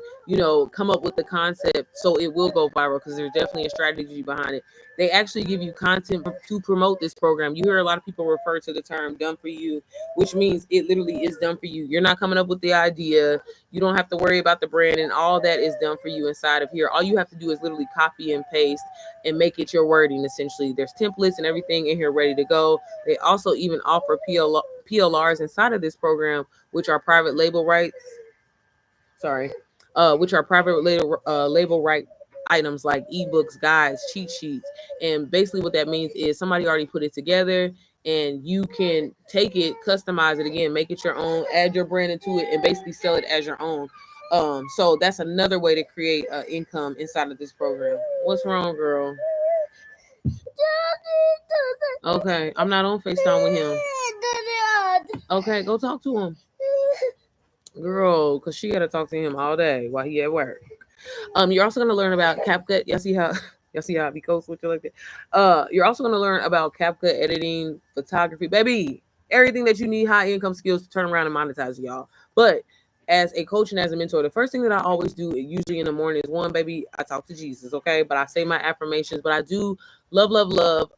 [SPEAKER 1] come up with the concept so it will go viral because there's definitely a strategy behind it. They actually give you content to promote this program. You hear a lot of people refer to the term "done for you," which means it literally is done for you. You're not coming up with the idea. You don't have to worry about the brand, and all that is done for you inside of here. All you have to do is literally copy and paste and make it your wording. Essentially, there's templates and everything in here ready to go. They also even offer PLRs inside of this program, which are private label rights. Which are private label right items like ebooks, guides, cheat sheets. And basically what that means is somebody already put it together and you can take it, customize it again, make it your own, add your brand into it, and basically sell it as your own. So that's another way to create income inside of this program. What's wrong, girl? Okay, I'm not on FaceTime with him. Okay, go talk to him. Girl, because she got to talk to him all day while he at work. You're also going to learn about CapCut. Y'all see how I be code switching like that? You're also going to learn about CapCut editing, photography, baby, everything that you need high income skills to turn around and monetize, y'all. But as a coach and as a mentor, the first thing that I always do, usually in the morning, is one, baby, I talk to Jesus, okay? But I say my affirmations, but I do love,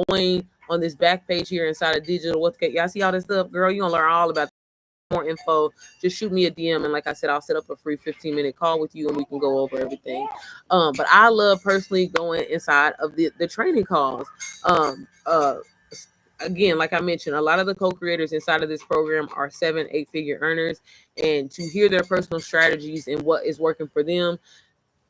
[SPEAKER 1] going on this back page here inside of Digital Wealth. Y'all see all this stuff, girl? You're going to learn all about more info. Just shoot me a DM, and like I said, I'll set up a free 15-minute call with you and we can go over everything. But I love personally going inside of the training calls. Again, like I mentioned, a lot of the co-creators inside of this program are 7-8-figure earners, and to hear their personal strategies and what is working for them,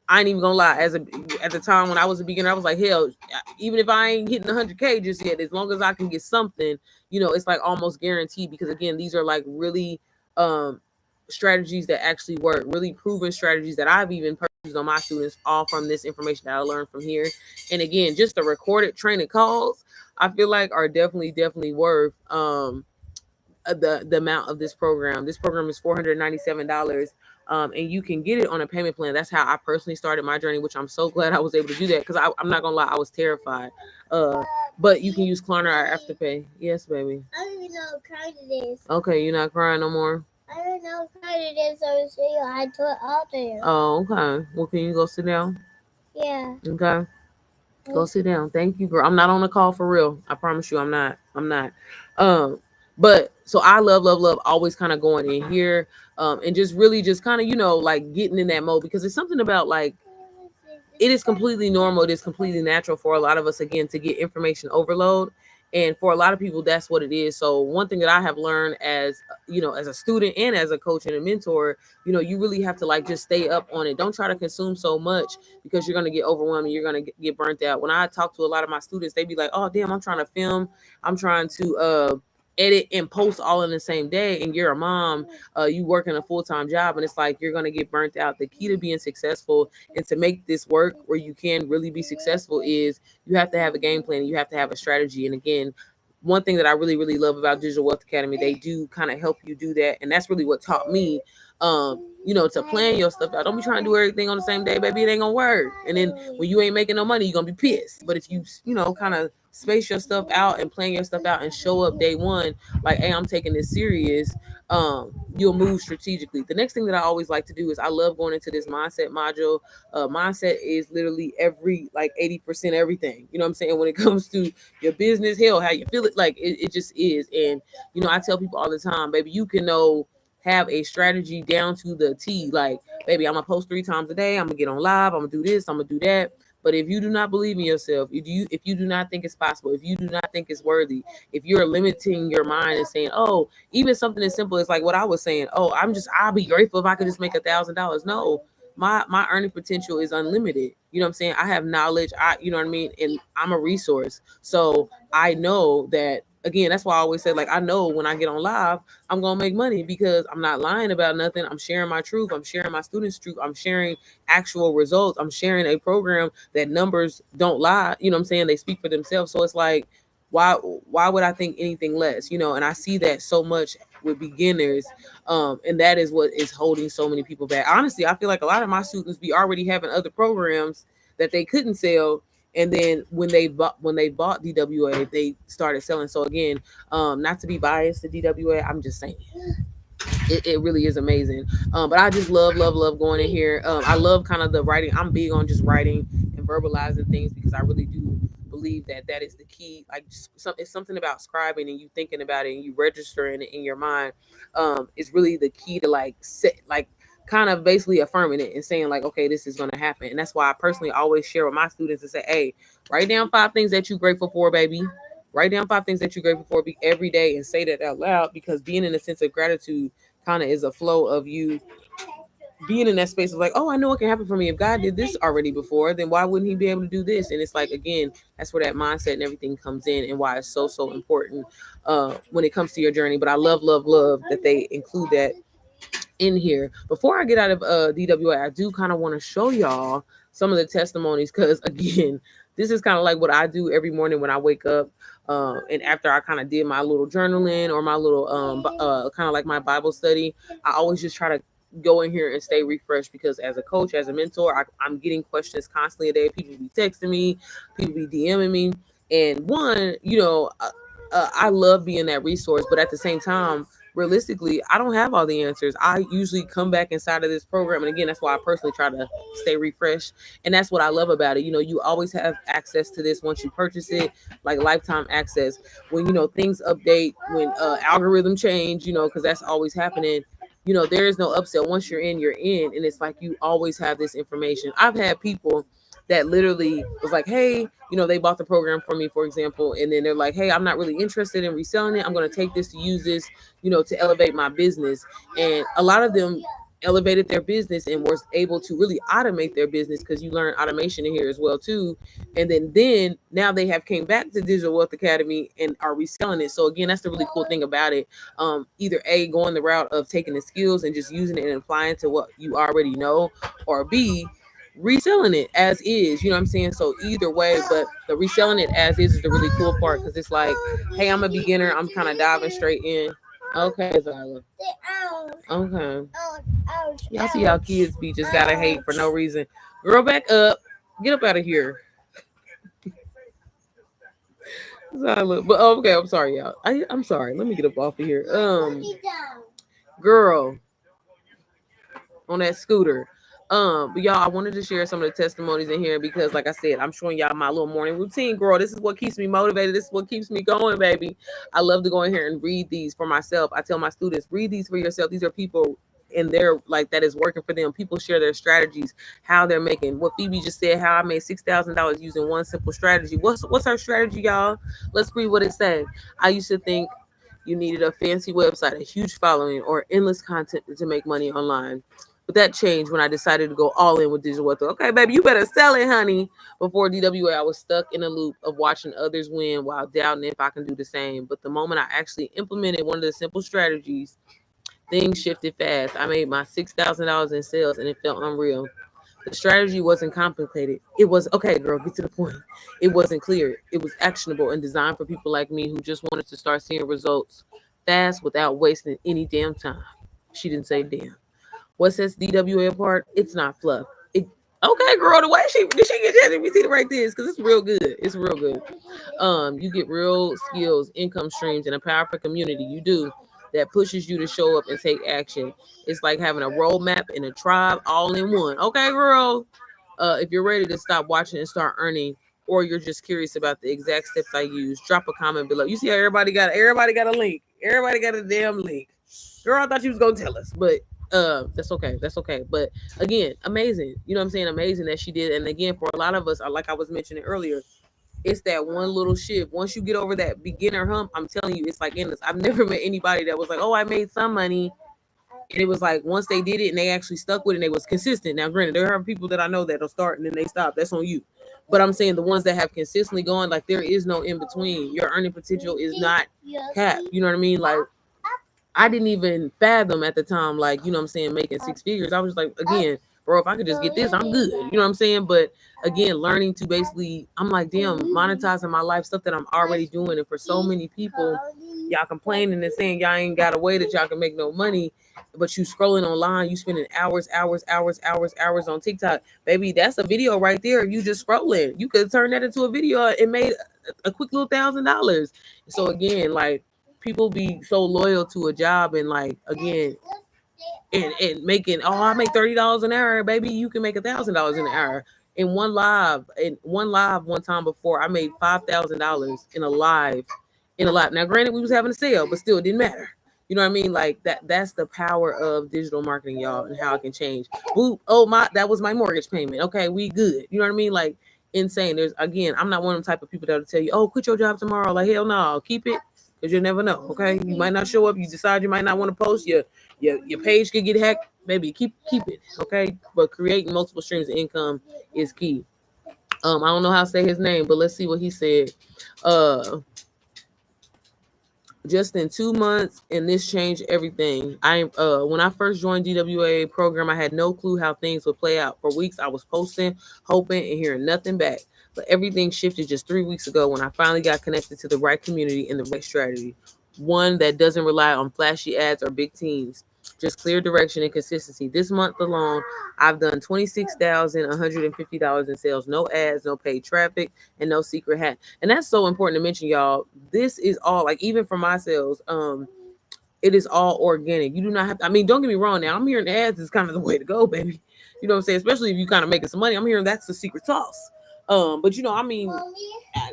[SPEAKER 1] I ain't even gonna lie. At the time when I was a beginner, I was like, hell, even if I ain't hitting 100K just yet, as long as I can get something, it's like almost guaranteed. Because again, these are like really strategies that actually work, really proven strategies that I've even purchased on my students, all from this information that I learned from here. And again, just the recorded training calls, I feel like are definitely worth the amount of this program. This program is $497. And you can get it on a payment plan. That's how I personally started my journey, which I'm so glad I was able to do that, because I'm not gonna lie, I was terrified. But you can use Klarna or Afterpay. Yes, baby.
[SPEAKER 2] I don't even know what kind it is.
[SPEAKER 1] Okay, you're not crying no more.
[SPEAKER 2] I don't know what kind it is. I was saying I had to it out there.
[SPEAKER 1] Oh, okay. Well, can you go sit down?
[SPEAKER 2] Yeah.
[SPEAKER 1] Okay. Go sit down. Thank you, girl. I'm not on the call for real. I promise you, I'm not. But so I love always kind of going in here, and just really just kind of, like getting in that mode, because it's something about like, it is completely normal. It is completely natural for a lot of us, again, to get information overload. And for a lot of people, that's what it is. So one thing that I have learned as, as a student and as a coach and a mentor, you really have to like just stay up on it. Don't try to consume so much, because you're going to get overwhelmed and you're going to get burnt out. When I talk to a lot of my students, they be like, oh, damn, I'm trying to film. I'm trying to, edit and post all in the same day, and you're a mom, you working a full-time job, and it's like you're going to get burnt out. The key to being successful and to make this work where you can really be successful is you have to have a game plan, and you have to have a strategy. And again, one thing that I really love about Digital Wealth Academy, they do kind of help you do that, and that's really what taught me, to plan your stuff out. Don't be trying to do everything on the same day, baby. It ain't gonna work. And then when you ain't making no money, you're gonna be pissed. But if you kind of space your stuff out and plan your stuff out and show up day one like, hey, I'm taking this serious, you'll move strategically. The next thing that I always like to do is I love going into this mindset module. Mindset is literally every like 80% everything, you know what I'm saying, when it comes to your business, hell, how you feel it, like it just is. And I tell people all the time, baby, you can have a strategy down to the T. Like, baby, I'm gonna post 3 times a day, I'm gonna get on live, I'm gonna do this, I'm gonna do that. But if you do not believe in yourself, if you do not think it's possible, if you do not think it's worthy, if you're limiting your mind and saying, oh, even something as simple as like what I was saying, oh, I'll be grateful if I could just make $1,000. No, my earning potential is unlimited. You know what I'm saying? I have knowledge, you know what I mean? And I'm a resource. So I know that, again, that's why I always say, like, I know when I get on live, I'm going to make money, because I'm not lying about nothing. I'm sharing my truth. I'm sharing my students' truth. I'm sharing actual results. I'm sharing a program that numbers don't lie. You know what I'm saying? They speak for themselves. So it's like, why would I think anything less? And I see that so much with beginners. And that is what is holding so many people back. Honestly, I feel like a lot of my students be already having other programs that they couldn't sell. And then when they bought DWA, they started selling. So again, not to be biased to DWA, I'm just saying it really is amazing. But I just love going in here. I love kind of the writing. I'm big on just writing and verbalizing things, because I really do believe that is the key. Like, it's something about scribing and you thinking about it and you registering it in your mind. Is really the key to like set, like, kind of basically affirming it and saying like, okay, this is going to happen. And that's why I personally always share with my students and say, hey, write down 5 things that you're grateful for, baby. Write down 5 things that you're grateful for every day, and say that out loud, because being in a sense of gratitude kind of is a flow of you being in that space of like, oh, I know it can happen for me. If God did this already before, then why wouldn't he be able to do this? And it's like, again, that's where that mindset and everything comes in, and why it's so important when it comes to your journey. But I love that they include that in here. Before I get out of DWA, I do kind of want to show y'all some of the testimonies, because again, this is kind of like what I do every morning when I wake up, and after I kind of did my little journaling or my little kind of like my Bible study. I always just try to go in here and stay refreshed, because as a coach, as a mentor, I'm getting questions constantly a day. People be texting me, people be DMing me, and I love being that resource. But at the same time, realistically, I don't have all the answers. I usually come back inside of this program, and again, that's why I personally try to stay refreshed. And that's what I love about it. You always have access to this once you purchase it, like lifetime access. When things update, when algorithm change, because that's always happening. There is no upsell. Once you're in, and it's like you always have this information. I've had people that literally was like, hey, they bought the program for me, for example, and then they're like, hey, I'm not really interested in reselling it. I'm going to take this to use this, to elevate my business. And a lot of them elevated their business and was able to really automate their business, because you learn automation in here as well too. And then now they have came back to Digital Wealth Academy and are reselling it. So again, that's the really cool thing about it. Either A, going the route of taking the skills and just using it and applying to what you already know, or B, reselling it as is, you know what I'm saying? So either way, but the reselling it as is the really cool part, because it's like, hey, I'm a beginner, I'm kind of diving straight in. Okay, Zyla. Okay. Y'all see how kids be just gotta hate for no reason. Girl, back up. Get up out of here. Zyla. But okay, I'm sorry, y'all. I'm sorry. Let me get up off of here. Girl, on that scooter. But y'all, I wanted to share some of the testimonies in here because, like I said, I'm showing y'all my little morning routine, girl. This is what keeps me motivated. This is what keeps me going, baby. I love to go in here and read these for myself. I tell my students, read these for yourself. These are people in there like that is working for them. People share their strategies, how they're making. What Phoebe just said, how I made $6,000 using one simple strategy. What's her strategy, y'all? Let's read what it said. I used to think you needed a fancy website, a huge following, or endless content to make money online. But that changed when I decided to go all in with digital wealth. Okay, baby, you better sell it, honey. Before DWA, I was stuck in a loop of watching others win while doubting if I can do the same. But the moment I actually implemented one of the simple strategies, things shifted fast. I made my $6,000 in sales, and it felt unreal. The strategy wasn't complicated. It was, okay, girl, get to the point. It wasn't clear. It was actionable and designed for people like me who just wanted to start seeing results fast without wasting any damn time. She didn't say damn. What sets DWA apart? It's not fluff. Okay, girl, the way she get ChatGPT right this, because it's real good. It's real good. You get real skills, income streams, and a powerful community. You do that pushes you to show up and take action. It's like having a roadmap and a tribe all in one. Okay, girl. If you're ready to stop watching and start earning, or you're just curious about the exact steps I use, drop a comment below. You see how everybody got a link. Everybody got a damn link. Girl, I thought you was gonna tell us, but that's okay. But again, amazing. You know what I'm saying? Amazing that she did. And again, for a lot of us, like I was mentioning earlier, it's that one little shift. Once you get over that beginner hump, I'm telling you, it's like endless. I've never met anybody that was like, oh, I made some money. And it was like, once they did it and they actually stuck with it and they was consistent. Now, granted, there are people that I know that'll start and then they stop. That's on you. But I'm saying the ones that have consistently gone, like there is no in between. Your earning potential is not capped. You know what I mean? Like, I didn't even fathom at the time, like, you know what I'm saying, making six figures. I was like, again, bro, if I could just get this, I'm good. You know what I'm saying? But again, learning to basically, I'm like, damn, monetizing my life, stuff that I'm already doing. And for so many people, y'all complaining and saying y'all ain't got a way that y'all can make no money, but you scrolling online, you spending hours on TikTok. Baby, that's a video right there. You just scrolling. You could turn that into a video and made a quick little $1,000. So again, like, people be so loyal to a job and like, again, and making, oh, I make $30 an hour, baby. You can make $1,000 an hour. In one live one time before, I made $5,000 in a live. Now, granted, we was having a sale, but still, it didn't matter. You know what I mean? Like that's the power of digital marketing, y'all, and how it can change. Boop. Oh, that was my mortgage payment. Okay, we good. You know what I mean? Like, insane. There's, again, I'm not one of the type of people that'll tell you, oh, quit your job tomorrow. Like, hell no, keep it. Because you'll never know. Okay, you might not show up. You decide you might not want to post. Your page could get hacked. Maybe keep it. Okay, but creating multiple streams of income is key. I don't know how to say his name, but let's see what he said. Just in 2 months, and this changed everything. When I first joined DWA program, I had no clue how things would play out. For weeks, I was posting, hoping, and hearing nothing back. But everything shifted just 3 weeks ago when I finally got connected to the right community and the right strategy. One that doesn't rely on flashy ads or big teams, just clear direction and consistency. This month alone, I've done $26,150 in sales. No ads, no paid traffic, and no secret hat. And that's so important to mention, y'all. This is all, like, even for my sales, it is all organic. You do not have to, I mean, don't get me wrong now. I'm hearing ads is kind of the way to go, baby. You know what I'm saying? Especially if you kind of making some money. I'm hearing that's the secret sauce. But you know, I mean,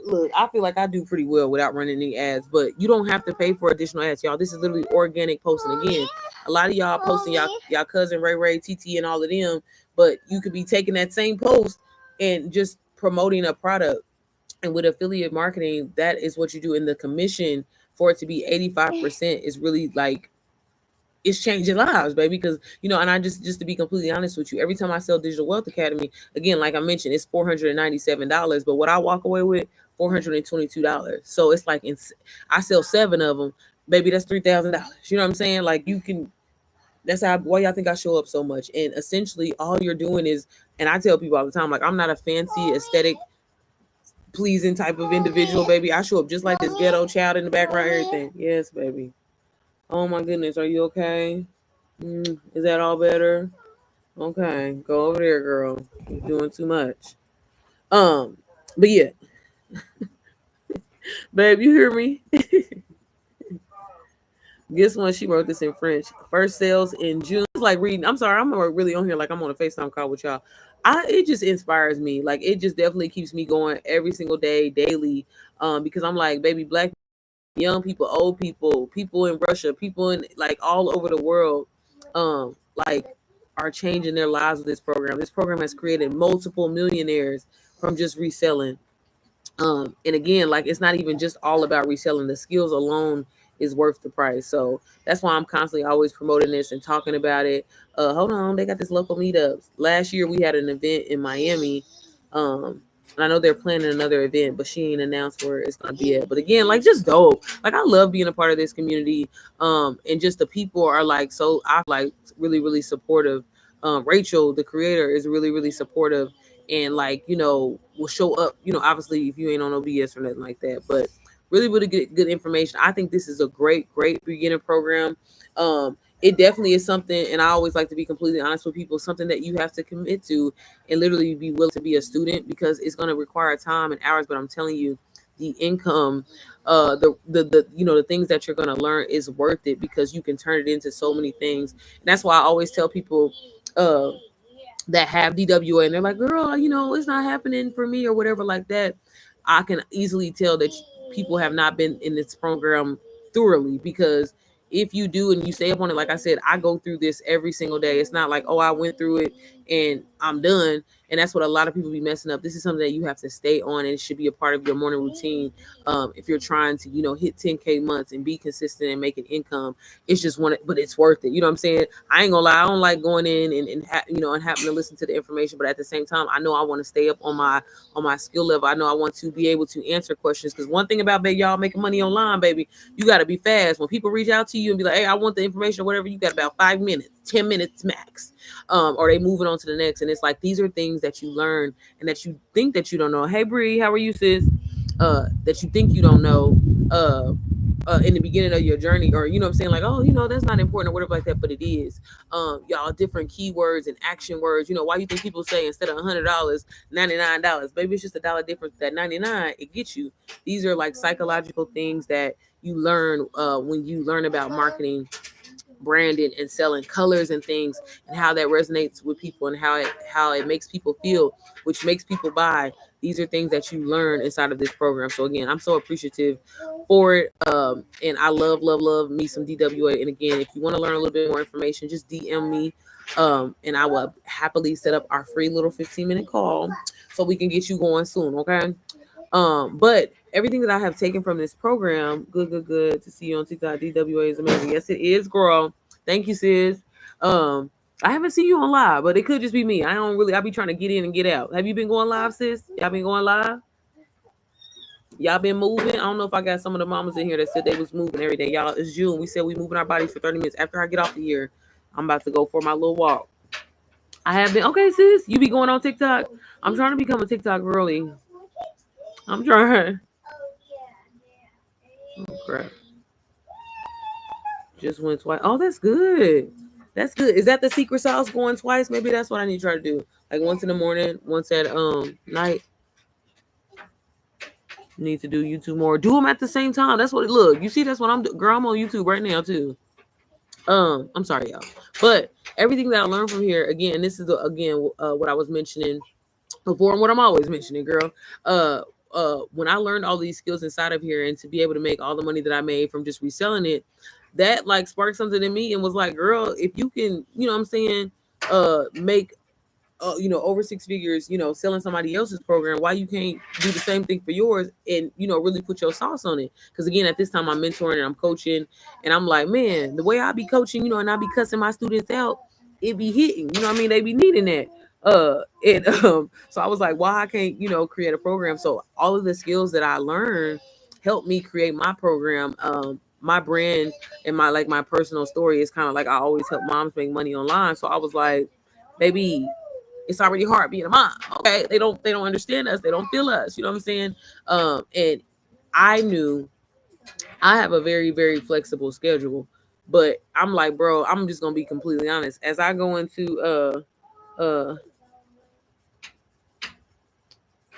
[SPEAKER 1] look, I feel like I do pretty well without running any ads, but you don't have to pay for additional ads, y'all. This is literally organic posting. Again, a lot of y'all posting y'all cousin Ray, TT, and all of them, but you could be taking that same post and just promoting a product. And with affiliate marketing, that is what you do. In the commission for it to be 85% is really like it's changing lives, baby. Because and I just to be completely honest with you, every time I sell Digital Wealth Academy, again, like I mentioned, it's $497, but what I walk away with $422. So it's like I sell 7 of them, baby. That's $3,000. You know what I'm saying? Like you can. That's how why y'all think I show up so much. And essentially, all you're doing is, and I tell people all the time, like I'm not a fancy aesthetic pleasing type of individual, baby. I show up just like this ghetto child in the background, everything. Yes, baby. Oh my goodness, are you okay? Is that all better? Okay, go over there, girl. You're doing too much. But yeah, babe, you hear me? Guess what? She wrote this in French. First sales in June. It's like reading. I'm sorry, I'm really on here like I'm on a FaceTime call with y'all. It just inspires me. Like it just definitely keeps me going every single day, daily. Because I'm like, baby, black young people, old people, people in Russia, people in like all over the world, like are changing their lives with this program. This program has created multiple millionaires from just reselling. And again, like it's not even just all about reselling. The skills alone is worth the price. So that's why I'm constantly always promoting this and talking about it. Hold on, they got this local meetups. Last year we had an event in Miami. And I know they're planning another event, but she ain't announced where it's gonna be at. But again, like just dope. Like I love being a part of this community. And just the people are like so I like really, really supportive. Rachel, the creator, is really, really supportive and like will show up, obviously if you ain't on OBS or nothing like that, but really really good information. I think this is a great beginner program. It definitely is something, and I always like to be completely honest with people, something that you have to commit to and literally be willing to be a student, because it's going to require time and hours, but I'm telling you, the income, the things that you're going to learn is worth it, because you can turn it into so many things. And that's why I always tell people that have DWA and they're like, girl, it's not happening for me or whatever like that. I can easily tell that people have not been in this program thoroughly, because if you do and you stay up on it, like I said, I go through this every single day. It's not like, oh, I went through it and I'm done. And that's what a lot of people be messing up. This is something that you have to stay on, and it should be a part of your morning routine. If you're trying to, hit 10K months and be consistent and making income, it's just one, but it's worth it. You know what I'm saying? I ain't gonna lie, I don't like going in and having to listen to the information, but at the same time, I know I want to stay up on my skill level. I know I want to be able to answer questions, because one thing about y'all making money online, baby, you got to be fast. When people reach out to you and be like, hey, I want the information or whatever, you got about 5 minutes, 10 minutes max, or they moving on to the next. And it's like, these are things that you learn and that you think that you don't know. Hey Bree, how are you, sis? That you think you don't know in the beginning of your journey, or what I'm saying, like, oh, that's not important or whatever like that, but it is. Y'all, different keywords and action words. Why you think people say instead of $100, $99? Maybe it's just $1 difference. That 99 it gets you. These are like psychological things that you learn when you learn about marketing, branding, and selling colors and things, and how that resonates with people, and how it makes people feel, which makes people buy. These are things that you learn inside of this program. So again, I'm so appreciative for it. And I love me some DWA. And again, if you want to learn a little bit more information, just DM me. And I will happily set up our free little 15-minute call so we can get you going soon. Okay. But everything that I have taken from this program, good to see you on TikTok. DWA is amazing. Yes, it is, girl. Thank you, sis. I haven't seen you on live, but it could just be me. I be trying to get in and get out. Have you been going live, sis? Y'all been going live? Y'all been moving? I don't know if I got some of the mamas in here that said they was moving every day. Y'all, it's June. We said we moving our bodies for 30 minutes. After I get off the here, I'm about to go for my little walk. I have been. Okay, sis. You be going on TikTok? I'm trying to become a TikTok girly. I'm trying. Oh, crap. Just went twice. Oh, that's good. That's good. Is that the secret sauce, going twice? Maybe that's what I need to try to do. Like once in the morning, once at night. Need to do YouTube more. Do them at the same time. That's what it look. You see, that's what I'm doing. Girl, I'm on YouTube right now too. I'm sorry, y'all. But everything that I learned from here, again, this is what I was mentioning before, and what I'm always mentioning, girl. When I learned all these skills inside of here, and to be able to make all the money that I made from just reselling it, that like sparked something in me and was like, girl, if you can, you know what I'm saying, make over 6 figures, selling somebody else's program, why you can't do the same thing for yours and, really put your sauce on it? Because again, at this time I'm mentoring and I'm coaching, and I'm like, man, the way I be coaching, and I be cussing my students out, it be hitting, what I mean? They be needing that. And so I was like, why I can't, create a program? So all of the skills that I learned helped me create my program. My brand and my personal story is kind of like I always help moms make money online. So I was like, baby, it's already hard being a mom. Okay, they don't understand us. They don't feel us. You know what I'm saying? And I knew I have a very very flexible schedule, but I'm like, bro, I'm just gonna be completely honest. As I go into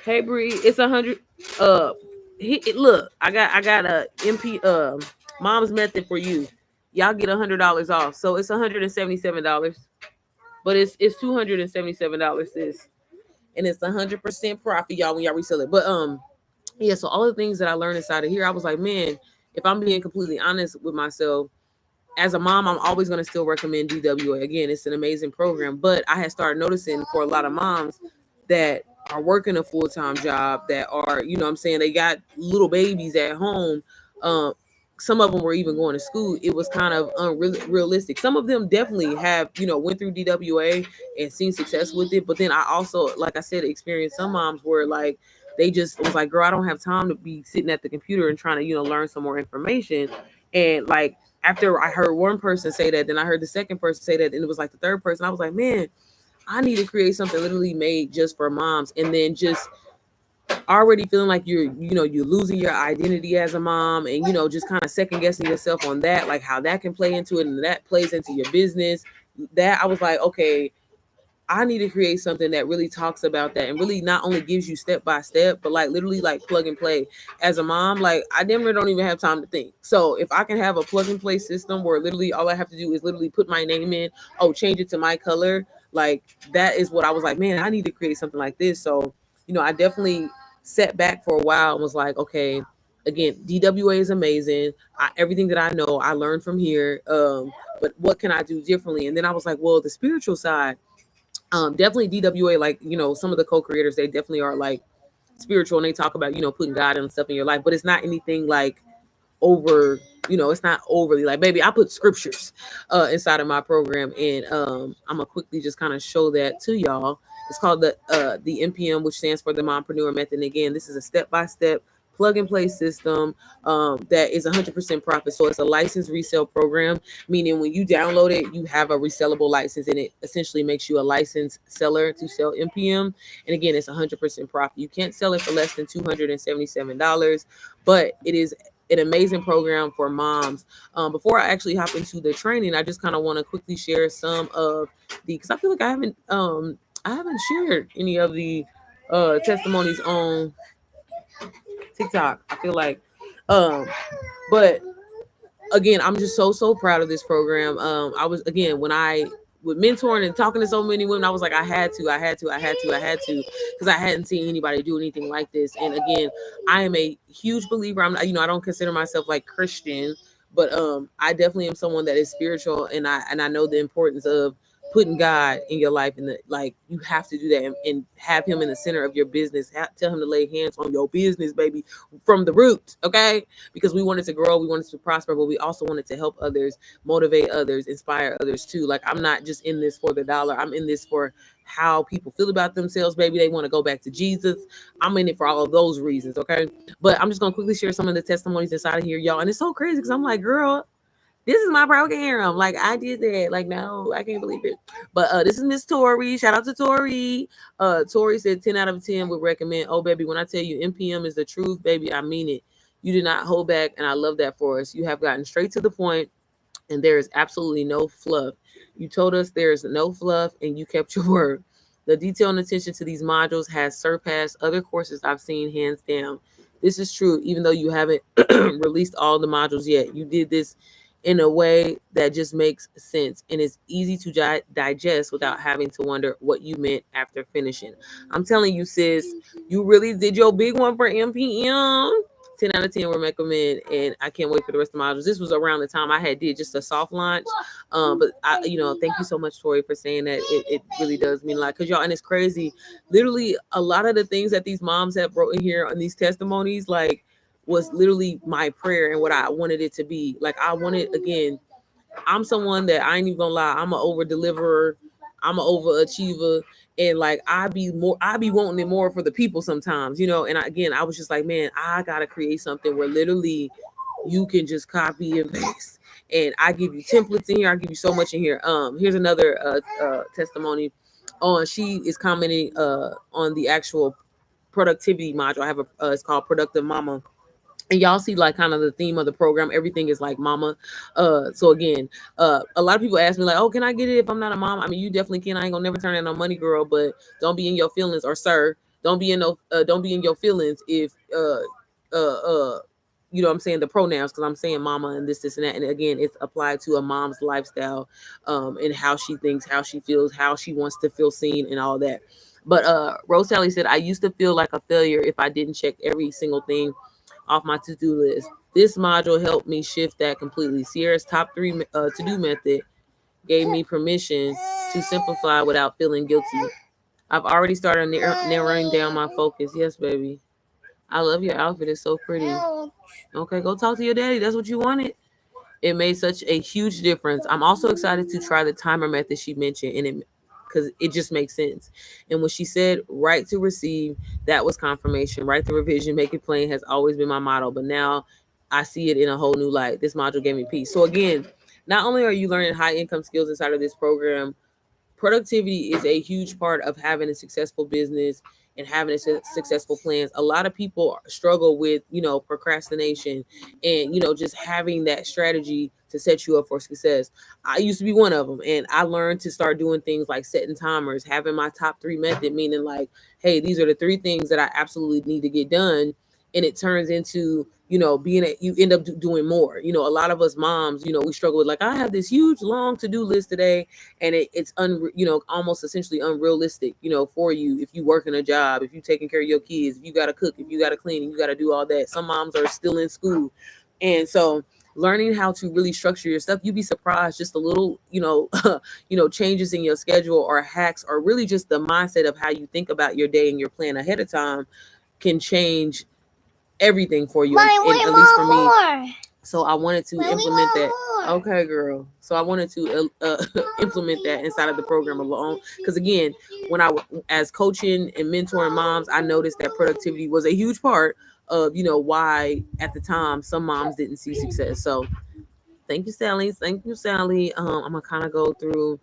[SPEAKER 1] hey Bree, it's 100. Look, I got a MP mom's method for you. Y'all get $100 off, so it's $177, but it's $277, sis, and it's 100% profit, y'all, when y'all resell it. But yeah, so all the things that I learned inside of here, I was like, man, if I'm being completely honest with myself, as a mom, I'm always going to still recommend DWA. Again, it's an amazing program, but I had started noticing for a lot of moms that are working a full-time job, that are, what I'm saying, they got little babies at home. Um, some of them were even going to school. It was kind of unrealistic. Some of them definitely have, went through DWA and seen success with it. But then I also, like I said, experienced some moms where like they just was like, girl, I don't have time to be sitting at the computer and trying to, learn some more information. And like after I heard one person say that, then I heard the second person say that, and it was like the third person. I was like, man, I need to create something literally made just for moms. And then just already feeling like you're losing your identity as a mom, and just kind of second guessing yourself on that, like how that can play into it, and that plays into your business. That I was like, okay, I need to create something that really talks about that and really not only gives you step by step, but like literally like plug and play. As a mom, like I never don't even have time to think. So if I can have a plug and play system where literally all I have to do is literally put my name in, change it to my color, like that is what I was like, man, I need to create something like this. So, I definitely set back for a while and was like, okay, again, DWA is amazing. Everything that I know, I learned from here. But what can I do differently? And then I was like, well, the spiritual side, definitely DWA, like, some of the co-creators, they definitely are like spiritual, and they talk about, putting God and stuff in your life, but it's not anything like over, it's not overly like, baby, I put scriptures inside of my program. And I'm gonna quickly just kind of show that to y'all. It's called the MPM, which stands for the Mompreneur Method. And again, this is a step-by-step plug and play system that is 100% profit. So it's a licensed resale program, meaning when you download it, you have a resellable license, and it essentially makes you a licensed seller to sell MPM. And again, it's 100% profit. You can't sell it for less than $277, but it is an amazing program for moms. Before I actually hop into the training, I just kind of want to quickly share some of because I feel like I haven't shared any of the testimonies on TikTok. I feel like, but again, I'm just so proud of this program. I was, again, when I with mentoring and talking to so many women, I was like, I had to, because I hadn't seen anybody do anything like this. And again, I am a huge believer. I don't consider myself like Christian, but I definitely am someone that is spiritual, and I know the importance of putting God in your life, and like you have to do that, and have him in the center of your business. Tell him to lay hands on your business, baby, from the root, okay? Because we wanted to grow, we wanted to prosper, but we also wanted to help others, motivate others, inspire others too. Like, I'm not just in this for the dollar. I'm in this for how people feel about themselves, baby. They want to go back to Jesus. I'm in it for all of those reasons, okay? But I'm just gonna quickly share some of the testimonies inside of here, y'all. And it's so crazy because I'm like, girl, this is my program. Like, I did that. Like, no, I can't believe it. But this is Miss Tori. Shout out to Tori. Tori said 10 out of 10 would recommend. Oh, baby, when I tell you MPM is the truth, baby, I mean it. You did not hold back, and I love that for us. You have gotten straight to the point, and there is absolutely no fluff. You told us there is no fluff, and you kept your word. The detail and attention to these modules has surpassed other courses I've seen, hands down. This is true, even though you haven't released all the modules yet. You did this in a way that just makes sense and is easy to digest without having to wonder what you meant after finishing. I'm telling you, sis, you really did your big one for MPM. 10 out of 10 would recommend, and I can't wait for the rest of the modules. This was around the time I had did just a soft launch. But I, thank you so much, Tori, for saying that. It really does mean a lot, because y'all, and it's crazy. Literally, a lot of the things that these moms have wrote in here on these testimonies, like, was literally my prayer and what I wanted it to be. Like, I wanted, again, I'm someone that I ain't even gonna lie, I'm an over deliverer, I'm an overachiever, and like I be wanting it more for the people sometimes, And again, I was just like, man, I gotta create something where literally you can just copy and paste. And I give you templates in here. I give you so much in here. Here's another testimony. On She is commenting on the actual productivity module. I have it's called Productive Mama, and y'all see like kind of the theme of the program. Everything is like mama. So again, a lot of people ask me like, oh, can I get it if I'm not a mom? I mean, you definitely can. I ain't gonna never turn in no money, girl, but don't be in your feelings, or sir, don't be in your feelings if what I'm saying, the pronouns, because I'm saying mama and this and that. And again, it's applied to a mom's lifestyle, and how she thinks, how she feels, how she wants to feel seen, and all that. But Rose Sally said, I used to feel like a failure if I didn't check every single thing off my to-do list. This module helped me shift that completely. Sierra's top 3 to-do method gave me permission to simplify without feeling guilty. I've already started narrowing down my focus. Yes, baby. I love your outfit. It's so pretty. Okay, go talk to your daddy. That's what you wanted. It made such a huge difference. I'm also excited to try the timer method she mentioned, and because it just makes sense. And when she said write to receive, that was confirmation. Write the revision, make it plain has always been my motto, but now I see it in a whole new light. This module gave me peace. So again, not only are you learning high income skills inside of this program, productivity is a huge part of having a successful business and having a successful plans. A lot of people struggle with, procrastination and, just having that strategy to set you up for success. I used to be one of them, and I learned to start doing things like setting timers, having my top 3 method, meaning like, hey, these are the 3 things that I absolutely need to get done. And it turns into, you end up doing more. A lot of us moms, we struggle with like, I have this huge long to-do list today, and it's almost essentially unrealistic, for you if you work in a job, if you taking care of your kids, if you got to cook, if you got to clean, and you got to do all that. Some moms are still in school, and so learning how to really structure your stuff, you'd be surprised, just a little changes in your schedule or hacks, or really just the mindset of how you think about your day and your plan ahead of time can change everything for you. And at least for me, so I wanted to implement that. Okay, girl. So I wanted to implement that inside of the program alone. Because again, when as coaching and mentoring moms, I noticed that productivity was a huge part of, why at the time some moms didn't see success. So thank you, Sally. Thank you, Sally. I'm gonna kind of go through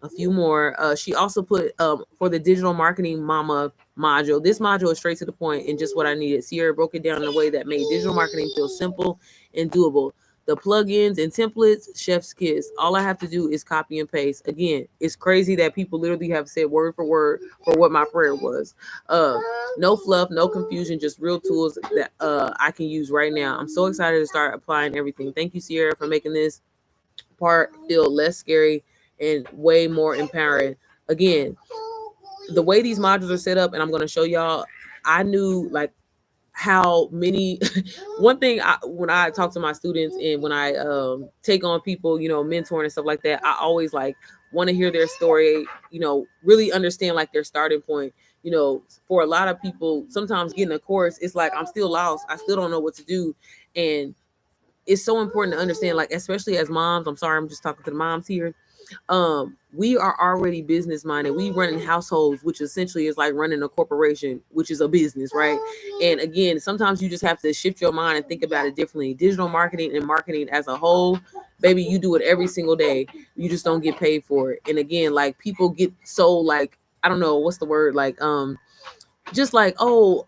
[SPEAKER 1] a few more. She also put for the digital marketing mama module. This module is straight to the point and just what I needed. Sierra broke it down in a way that made digital marketing feel simple and doable. The plugins and templates, chef's kiss. All I have to do is copy and paste. Again, it's crazy that people literally have said word for word for what my prayer was. No fluff, no confusion, just real tools that I can use right now. I'm so excited to start applying everything. Thank you, Sierra, for making this part feel less scary and way more empowering. Again, the way these modules are set up, and I'm going to show y'all, I knew like how many one thing when I talk to my students and when I take on people, mentoring and stuff like that, I always like want to hear their story, really understand like their starting point. For a lot of people, sometimes getting a course, it's like I'm still lost, I still don't know what to do. And it's so important to understand, like, especially as moms, I'm sorry, I'm just talking to the moms here. We are already business minded. We running households, which essentially is like running a corporation, which is a business, right? And again, sometimes you just have to shift your mind and think about it differently. Digital marketing and marketing as a whole, baby, you do it every single day. You just don't get paid for it. And again, like people get so like, I don't know what's the word, like just like, oh,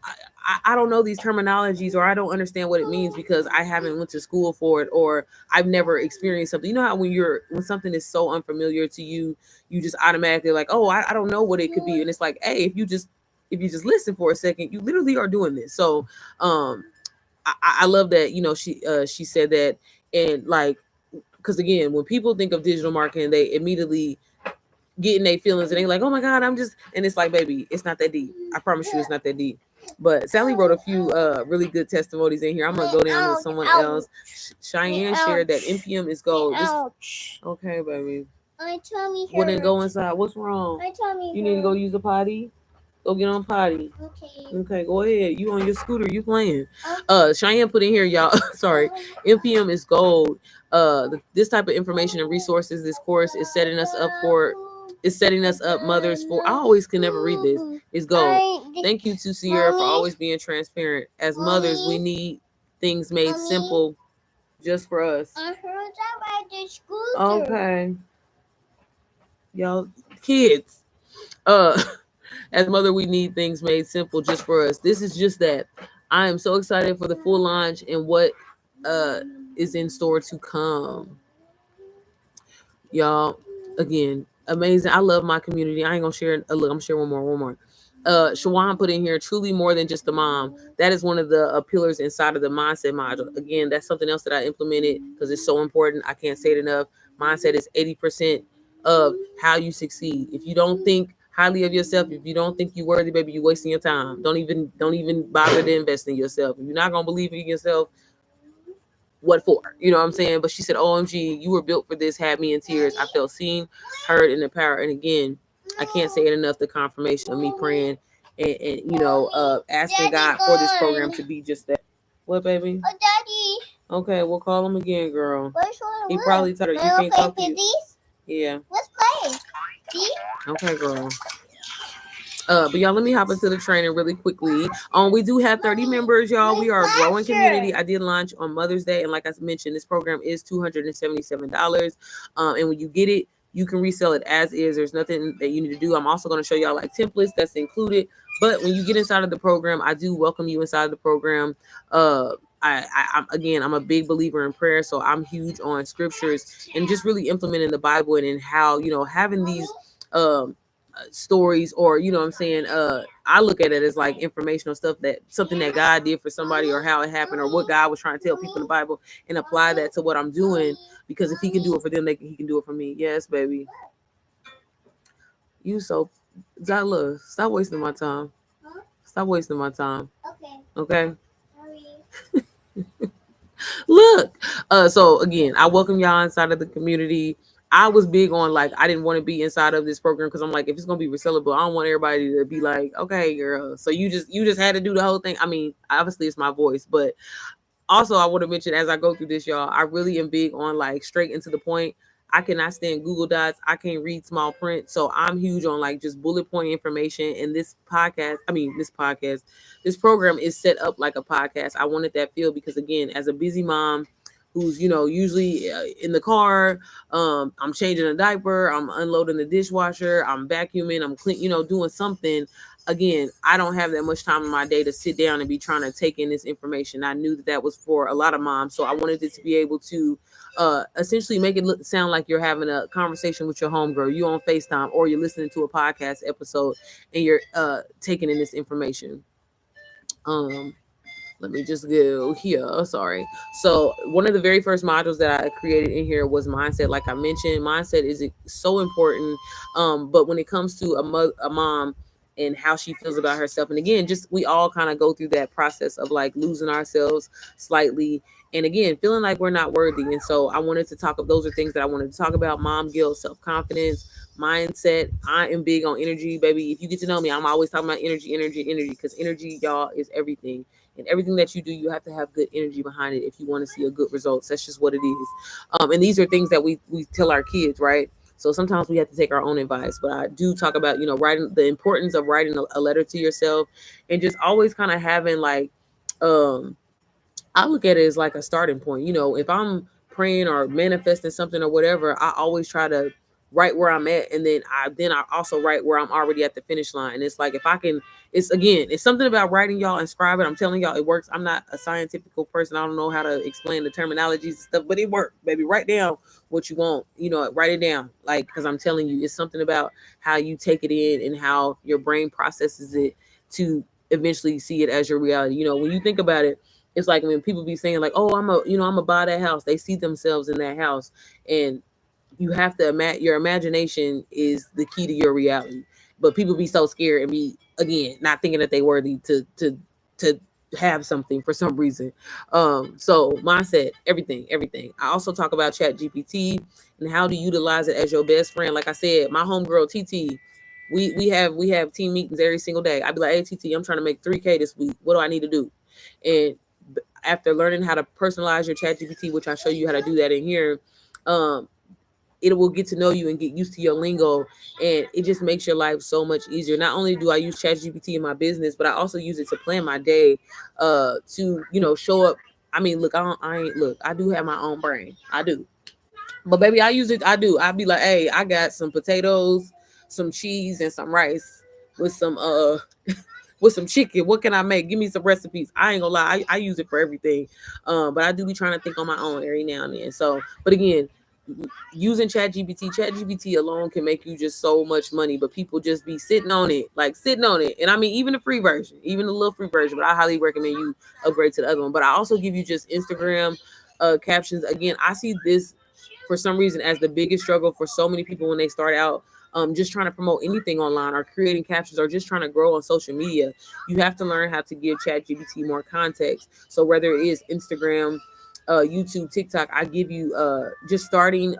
[SPEAKER 1] I don't know these terminologies, or I don't understand what it means because I haven't went to school for it, or I've never experienced something. You know how when something is so unfamiliar to you, you just automatically like, oh, I don't know what it could be. And it's like, hey, if you just listen for a second, you literally are doing this. So I love that, she said that. And like, because again, when people think of digital marketing, they immediately getting their feelings and they like, oh my God, and it's like, baby, it's not that deep. I promise you it's not that deep. But Sally wrote a few really good testimonies in here. I'm gonna go down to someone else. Cheyenne shared that NPM is gold. Okay, baby.
[SPEAKER 2] My tummy hurts.
[SPEAKER 1] Well, then go inside. What's wrong?
[SPEAKER 2] My tummy
[SPEAKER 1] You need to go use a potty. Go get on potty.
[SPEAKER 2] Okay.
[SPEAKER 1] Okay, go ahead. You on your scooter, you playing. Cheyenne put in here, y'all. Sorry. NPM is gold. This type of information and resources, this course is setting us up for mothers for I always can never read this. It's gold. Thank you to Sierra for always being transparent. As mothers, we need things made simple just for us.
[SPEAKER 2] I heard about the scooter.
[SPEAKER 1] Okay. Y'all kids. As mother, we need things made simple just for us. This is just that. I am so excited for the full launch and what is in store to come. Y'all, again, amazing. I love my community. I ain't gonna share look, I'm sharing one more. Shawan put in here truly more than just a mom. That is one of the pillars inside of the mindset module. Again, that's something else that I implemented because it's so important. I can't say it enough. Mindset is 80% of how you succeed. If you don't think highly of yourself, if you don't think you're worthy, baby, you're wasting your time. Don't even bother to invest in yourself. If you're not gonna believe in yourself, what for? You know what I'm saying? But she said, OMG, you were built for this, had me in tears. I felt seen, heard, and empowered. And again, I can't say it enough, the confirmation of me praying and asking God for this program to be just that. What, baby?
[SPEAKER 2] Oh, Daddy.
[SPEAKER 1] Okay, we'll call him again, girl.
[SPEAKER 2] Where's one?
[SPEAKER 1] He probably told her you can't talk to you. Yeah.
[SPEAKER 2] Let's play. See?
[SPEAKER 1] Okay, girl. But y'all, let me hop into the training really quickly. We do have 30 members, y'all. We are a growing community. I did launch on Mother's Day, and like I mentioned, this program is $277. And when you get it, you can resell it as is. There's nothing that you need to do. I'm also going to show y'all like templates that's included. But when you get inside of the program, I do welcome you inside of the program. I'm a big believer in prayer, so I'm huge on scriptures and just really implementing the Bible and in how, having these stories, or what I'm saying, I look at it as like informational stuff, that something that God did for somebody or how it happened or what God was trying to tell people in the Bible, and apply that to what I'm doing, because if he can do it for them, he can do it for me. Yes, baby. You so Zyla, stop wasting my time. Stop wasting my time. Okay. Look. So again, I welcome y'all inside of the community. I was big on like, I didn't want to be inside of this program because I'm like, if it's gonna be resellable, I don't want everybody to be like, okay, girl. So you just had to do the whole thing. I mean, obviously it's my voice, but also I want to mention as I go through this, y'all, I really am big on like straight into the point. I cannot stand Google Docs. I can't read small print. So I'm huge on like just bullet point information. And this program is set up like a podcast. I wanted that feel because again, as a busy mom who's, usually in the car, I'm changing a diaper, I'm unloading the dishwasher, I'm vacuuming, I'm clean, doing something. Again, I don't have that much time in my day to sit down and be trying to take in this information. I knew that was for a lot of moms. So I wanted it to be able to essentially make it sound like you're having a conversation with your homegirl. You on FaceTime or you're listening to a podcast episode and you're taking in this information. Let me just go here. Sorry. So one of the very first modules that I created in here was mindset. Like I mentioned, mindset is so important. But when it comes to a mom and how she feels about herself, and again, just we all kind of go through that process of like losing ourselves slightly, and again, feeling like we're not worthy. And so I wanted to talk. Those are things that I wanted to talk about: mom guilt, self-confidence, mindset. I am big on energy, baby. If you get to know me, I'm always talking about energy, because energy, y'all, is everything. And everything that you do, you have to have good energy behind it if you want to see a good results. That's just what it is. And these are things that we tell our kids, right? So sometimes we have to take our own advice. But I do talk about, writing, the importance of writing a letter to yourself, and just always kind of having like, I look at it as like a starting point. If I'm praying or manifesting something or whatever, I always try to write where I'm at, and then I also write where I'm already at the finish line. And it's like, if I can, it's something about writing, y'all, and scribing. I'm telling y'all, it works. I'm not a scientific person. I don't know how to explain the terminologies and stuff, but it works, baby. Write down what you want, write it down, like, because I'm telling you, it's something about how you take it in and how your brain processes it to eventually see it as your reality. When you think about it, it's like when people be saying like, oh, I'm a buy that house. They see themselves in that house, and you have to your imagination is the key to your reality. but people be so scared and be, again, not thinking that they worthy to have something for some reason. So mindset, everything. I also talk about Chat GPT and how to utilize it as your best friend. Like I said, my homegirl TT, we have team meetings every single day. I'd be like, hey TT, I'm trying to make 3K this week. What do I need to do? And after learning how to personalize your Chat GPT, which I show you how to do that in here, um, it will get to know you and get used to your lingo, and it just makes your life so much easier. Not only do I use ChatGPT in my business, but I also use it to plan my day, to show up. I mean, look, I ain't look. I do have my own brain. I do, but baby, I use it. I do. I'd be like, hey, I got some potatoes, some cheese, and some rice with some with some chicken. What can I make? Give me some recipes. I ain't gonna lie, I use it for everything. But I do be trying to think on my own every now and then. So, but again, using ChatGPT alone can make you just so much money, but people just be sitting on it, like sitting on it. And I mean, even the free version, even the little free version, but I highly recommend you upgrade to the other one. But I also give you just Instagram captions. Again, I see this for some reason as the biggest struggle for so many people when they start out, just trying to promote anything online or creating captions or just trying to grow on social media. You have to learn how to give ChatGPT more context. So whether it is Instagram, YouTube, TikTok, I give you just starting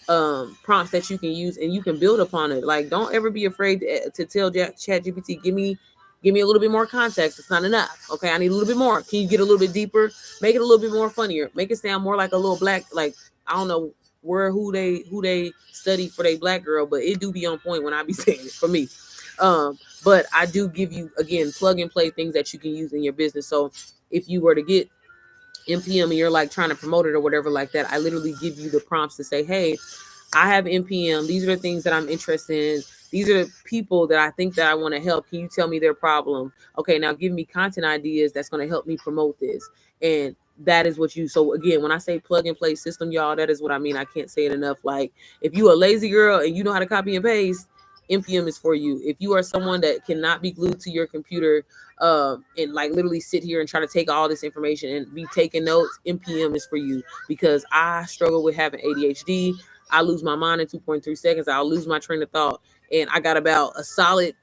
[SPEAKER 1] prompts that you can use and you can build upon it. Like, don't ever be afraid to tell ChatGPT, give me a little bit more context. It's not enough. Okay, I need a little bit more. Can you get a little bit deeper? Make it a little bit more funnier. Make it sound more like a little black, like, I don't know who they study for they black girl, but it do be on point when I be saying it for me. But I do give you, again, plug and play things that you can use in your business. So if you were to get NPM and you're like trying to promote it or whatever like that, I literally give you the prompts to say, hey, I have NPM. These are the things that I'm interested in. These are the people that I think that I want to help. Can you tell me their problem? Okay, now give me content ideas that's going to help me promote this. And that is what you, so again, when I say plug and play system, y'all, that is what I mean. I can't say it enough. Like, if you a lazy girl and you know how to copy and paste, NPM is for you. If you are someone that cannot be glued to your computer, and like literally sit here and try to take all this information and be taking notes, NPM is for you, because I struggle with having ADHD. I lose my mind in 2.3 seconds. I'll lose my train of thought. And I got about a solid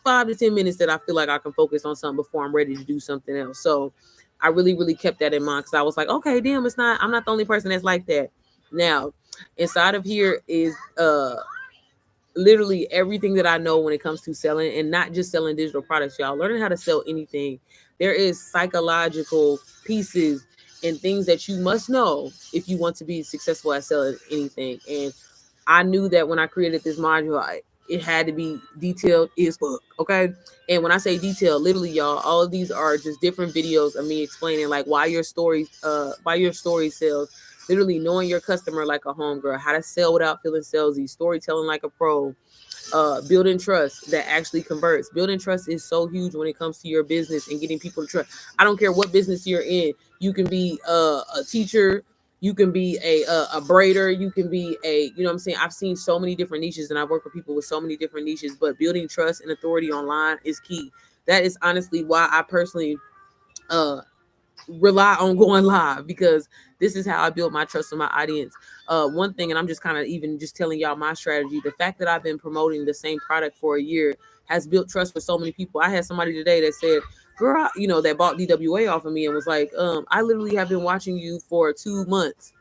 [SPEAKER 1] 5 to 10 minutes that I feel like I can focus on something before I'm ready to do something else. So I really, really kept that in mind, because I was like, okay, damn, I'm not the only person that's like that. Now, inside of here is literally everything that I know when it comes to selling, and not just selling digital products, y'all. Learning how to sell anything. There is psychological pieces and things that you must know if you want to be successful at selling anything. And I knew that when I created this module, it had to be detailed as fuck. Okay. And when I say detailed, literally, y'all, all of these are just different videos of me explaining like why your story sells. Literally knowing your customer like a homegirl, how to sell without feeling salesy, storytelling like a pro, building trust that actually converts. Building trust is so huge when it comes to your business and getting people to trust. I don't care what business you're in. You can be a teacher, you can be a braider, you can be you know what I'm saying? I've seen so many different niches and I've worked with people with so many different niches, but building trust and authority online is key. That is honestly why I personally rely on going live, because this is how I build my trust with my audience. One thing, and I'm just kind of even just telling y'all my strategy, the fact that I've been promoting the same product for a year has built trust for so many people. I had somebody today that said, girl, that bought DWA off of me and was like, I literally have been watching you for 2 months,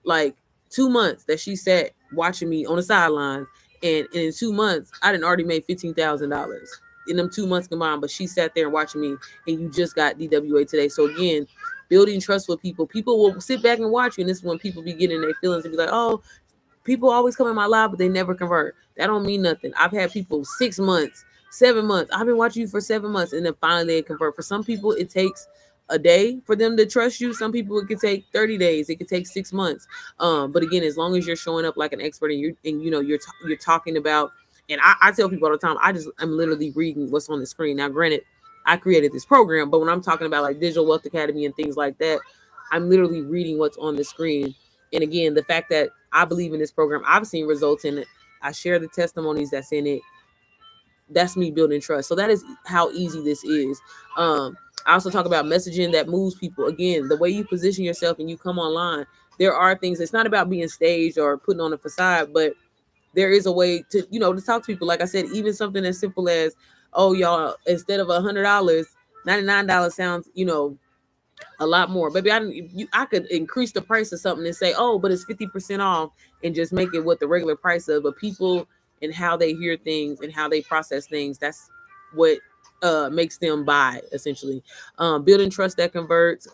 [SPEAKER 1] like 2 months that she sat watching me on the sidelines. And in 2 months, I didn't already made $15,000 in them 2 months combined, but she sat there and watching me, and you just got DWA today. So again, building trust with people will sit back and watch you. And this is when people be getting their feelings and be like, oh, people always come in my live, but they never convert. That don't mean nothing. I've had people 6 months, 7 months. I've been watching you for 7 months, and then finally they convert. For some people, it takes a day for them to trust you. Some people, it could take 30 days. It could take 6 months. But again, as long as you're showing up like an expert and you're talking about, and I tell people all the time, I'm literally reading what's on the screen. Now, granted, I created this program, but when I'm talking about like Digital Wealth Academy and things like that, I'm literally reading what's on the screen. And again, the fact that I believe in this program, I've seen results in it. I share the testimonies that's in it. That's me building trust. So that is how easy this is. I also talk about messaging that moves people. Again, the way you position yourself and you come online, there are things. It's not about being staged or putting on a facade, but there is a way to, to talk to people. Like I said, even something as simple as, oh, y'all, instead of $100, $99 sounds, a lot more. Baby, I could increase the price of something and say, oh, but it's 50% off, and just make it what the regular price of. But people and how they hear things and how they process things, that's what makes them buy, essentially. Building trust that converts,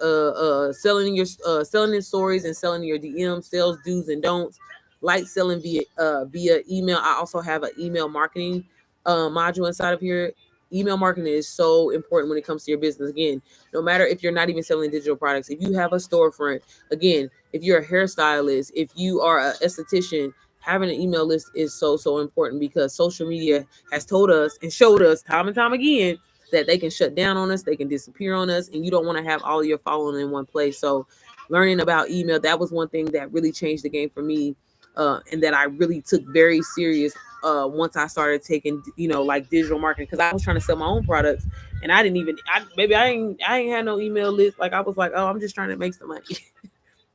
[SPEAKER 1] selling in stories and selling in your DM, sales do's and don'ts, light selling via email. I also have an email marketing module inside of here. Email marketing is so important when it comes to your business. Again, no matter if you're not even selling digital products, if you have a storefront, again, if you're a hairstylist, if you are an esthetician, having an email list is so important, because social media has told us and showed us time and time again that they can shut down on us, they can disappear on us, and you don't want to have all your following in one place. So learning about email, that was one thing that really changed the game for me, and that I really took very serious once I started taking, like digital marketing, because I was trying to sell my own products, and I didn't even, I ain't had no email list. Like I was like, oh, I'm just trying to make some money.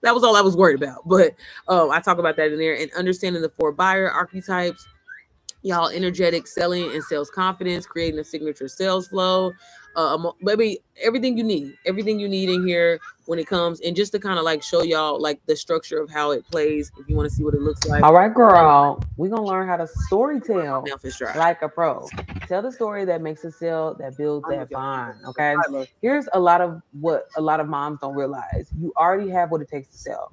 [SPEAKER 1] That was all I was worried about. But I talk about that in there, and understanding the 4 buyer archetypes. Y'all, energetic selling and sales confidence, creating a signature sales flow, maybe everything you need in here when it comes, and just to kind of like show y'all like the structure of how it plays, if you want to see what it looks like.
[SPEAKER 3] All right, girl, we're gonna learn how to story tell
[SPEAKER 1] Mouth is dry.
[SPEAKER 3] like a pro. Tell the story that makes a sale, that builds
[SPEAKER 1] I love
[SPEAKER 3] that
[SPEAKER 1] y'all.
[SPEAKER 3] bond. Okay,
[SPEAKER 1] I love
[SPEAKER 3] here's a lot of what a lot of moms don't realize. You already have what it takes to sell.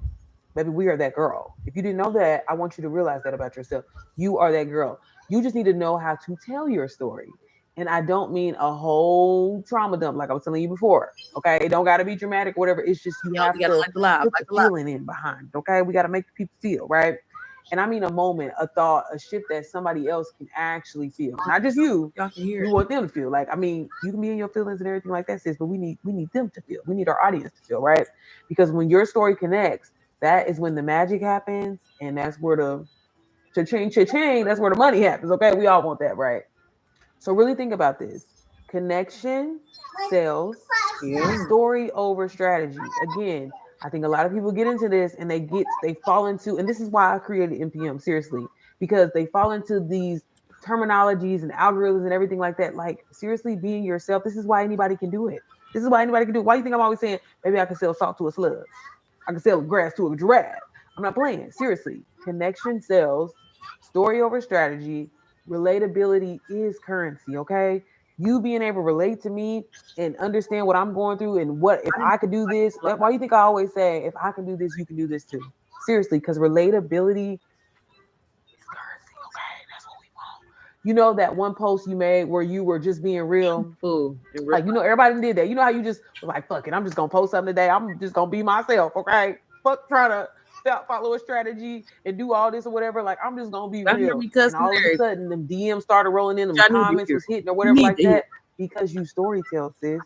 [SPEAKER 3] Baby, we are that girl. If you didn't know that, I want you to realize that about yourself. You are that girl. You just need to know how to tell your story. And I don't mean a whole trauma dump like I was telling you before. Okay. It don't gotta be dramatic, whatever. It's just you have
[SPEAKER 1] gotta
[SPEAKER 3] to
[SPEAKER 1] like the live,
[SPEAKER 3] put
[SPEAKER 1] like
[SPEAKER 3] the
[SPEAKER 1] the live.
[SPEAKER 3] feeling in behind. Okay. We gotta make people feel, right? And I mean a moment, a thought, a shift that somebody else can actually feel. Not just you.
[SPEAKER 1] Y'all can hear
[SPEAKER 3] You
[SPEAKER 1] it.
[SPEAKER 3] want them to feel. Like, I mean, you can be in your feelings and everything like that, sis, but we need them to feel. We need our audience to feel, right? Because when your story connects, that is when the magic happens, and that's where the cha-ching, that's where the money happens. Okay, we all want that, right? So really think about this: connection, sales,
[SPEAKER 1] Yeah.
[SPEAKER 3] story over strategy. Again, I think a lot of people get into this and they fall into, and this is why I created NPM, seriously, because they fall into these terminologies and algorithms and everything like that. Like, seriously, being yourself. This is why anybody can do it. This is why anybody can do it. Why do you think I'm always saying maybe I can sell salt to a slug? I can sell grass to a giraffe. I'm not playing. Seriously. Connection sells, story over strategy, relatability is currency, okay? You being able to relate to me and understand what I'm going through and what if I could do this. Why do you think I always say, if I can do this, you can do this too? Seriously, because relatability is currency, okay? That's what we want. You know that one post you made where you were just being real?
[SPEAKER 1] Fool. And
[SPEAKER 3] Like, everybody did that. You know how you just was like, fuck it, I'm just gonna post something today. I'm just gonna be myself, okay? Fuck trying to follow a strategy and do all this or whatever. Like, I'm just gonna be
[SPEAKER 1] y'all hear
[SPEAKER 3] real.
[SPEAKER 1] me
[SPEAKER 3] And
[SPEAKER 1] cussing
[SPEAKER 3] all of a
[SPEAKER 1] there.
[SPEAKER 3] sudden, them DMs started rolling in, them
[SPEAKER 1] Y'all need to
[SPEAKER 3] comments
[SPEAKER 1] hear.
[SPEAKER 3] was hitting or
[SPEAKER 1] You
[SPEAKER 3] whatever
[SPEAKER 1] need
[SPEAKER 3] like
[SPEAKER 1] to hear.
[SPEAKER 3] that, because you story tell, sis.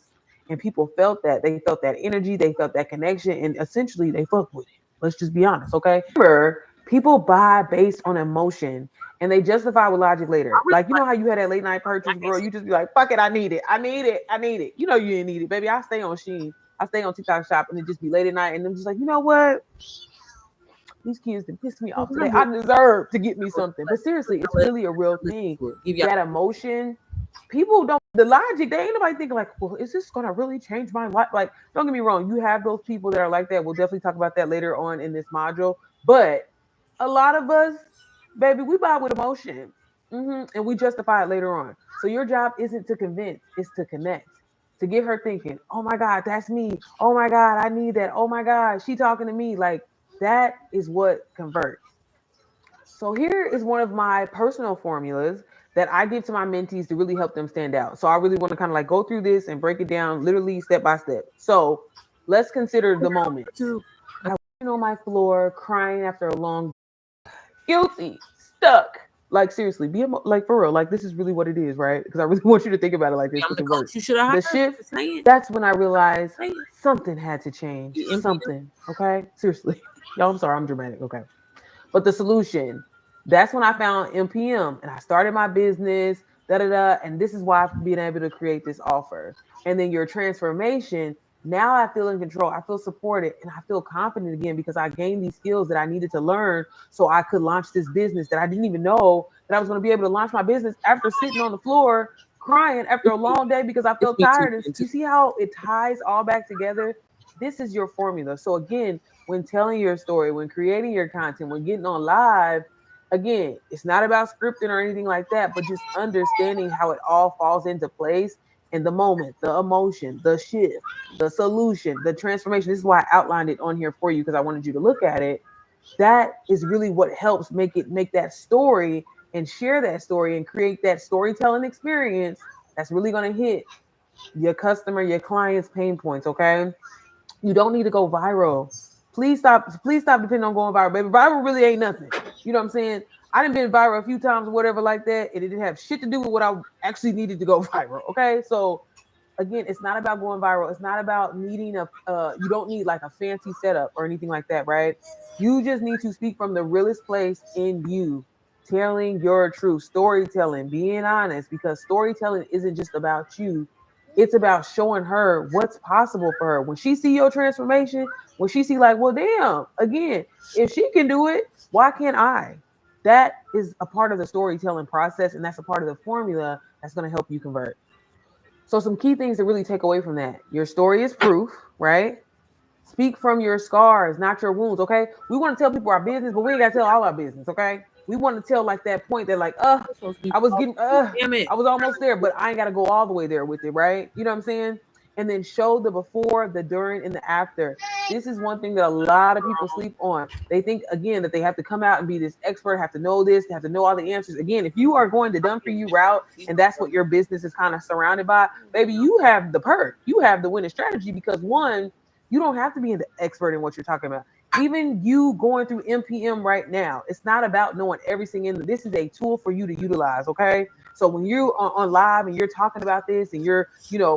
[SPEAKER 3] And people felt that. They felt that energy, they felt that connection, and essentially they fucked with it. Let's just be honest, okay? Remember, people buy based on emotion and they justify with logic later. Like, you know how you had that late night purchase, bro? You just be like, fuck it, I need it. I need it. I need it. You know you didn't need it, baby. I stay on Shein. I stay on TikTok shop and it just be late at night and I'm just like, you know what? These kids done pissed me off today. I deserve to get me something. But seriously, it's really a real thing.
[SPEAKER 1] Give y'all.
[SPEAKER 3] That emotion, people don't, the logic, they ain't nobody thinking like, well, is this gonna really change my life? Like, don't get me wrong, you have those people that are like that. We'll definitely talk about that later on in this module. But a lot of us, baby, we buy with emotion. And we justify it later on. So your job isn't to convince, it's to connect. To get her thinking, oh my God, that's me. Oh my God, I need that. Oh my God, she talking to me. Like, that is what converts. So here is one of my personal formulas that I give to my mentees to really help them stand out. So I really want to kind of like go through this and break it down literally step by step. So let's consider the moment. I was on my floor crying after a long, guilty, stuck. Like, seriously, like, for real. Like, this is really what it is, right? Because I really want you to think about it like this.
[SPEAKER 1] I'm the
[SPEAKER 3] It
[SPEAKER 1] coach.
[SPEAKER 3] works.
[SPEAKER 1] You should have
[SPEAKER 3] The
[SPEAKER 1] hired.
[SPEAKER 3] shift, that's when I realized
[SPEAKER 1] Say it.
[SPEAKER 3] something had to change.
[SPEAKER 1] You empty
[SPEAKER 3] Something. Okay? Seriously. Y'all, I'm sorry, I'm dramatic. Okay. But the solution, that's when I found NPM and I started my business, da da da. And this is why I've been able to create this offer. And then your transformation, Now I feel in control. I feel supported and I feel confident again because I gained these skills that I needed to learn so I could launch this business that I didn't even know that I was going to be able to launch my business after sitting on the floor crying after a long day because I
[SPEAKER 1] It's
[SPEAKER 3] felt
[SPEAKER 1] me too.
[SPEAKER 3] tired. And you see how it ties all back together? This is your formula. So again, when telling your story, when creating your content, when getting on live, again, it's not about scripting or anything like that, but just understanding how it all falls into place in the moment, the emotion, the shift, the solution, the transformation. This is why I outlined it on here for you because I wanted you to look at it. That is really what helps make that story and share that story and create that storytelling experience that's really going to hit your customer, your clients' pain points. Okay, you don't need to go viral. Please stop depending on going viral, baby. Viral really ain't nothing. You know what I'm saying? I done been viral a few times or whatever like that, and it didn't have shit to do with what I actually needed to go viral. Okay, so again, it's not about going viral. It's not about needing you don't need like a fancy setup or anything like that, right? You just need to speak from the realest place in you, telling your truth, storytelling, being honest, because storytelling isn't just about you. It's about showing her what's possible for her. When she see your transformation, when she see like, well, damn, again, if she can do it, why can't I? That is a part of the storytelling process, and that's a part of the formula that's going to help you convert. So some key things to really take away from that. Your story is proof, right? Speak from your scars, not your wounds, okay? We want to tell people our business, but we ain't got to tell all our business, okay? We want to tell like that point that like,
[SPEAKER 1] It's supposed to be
[SPEAKER 3] I was getting,
[SPEAKER 1] damn it.
[SPEAKER 3] I was almost there, but I ain't got to go all the way there with it, right? You know what I'm saying? And then show the before, the during, and the after. This is one thing that a lot of people sleep on. They think again that they have to come out and be this expert, have to know this, have to know all the answers. Again, if you are going the done for you route and that's what your business is kind of surrounded by, baby, you have the perk. You have the winning strategy because one, you don't have to be an expert in what you're talking about. Even you going through MPM right now, it's not about knowing everything in this is a tool for you to utilize, okay? So when you're on live and you're talking about this and you're,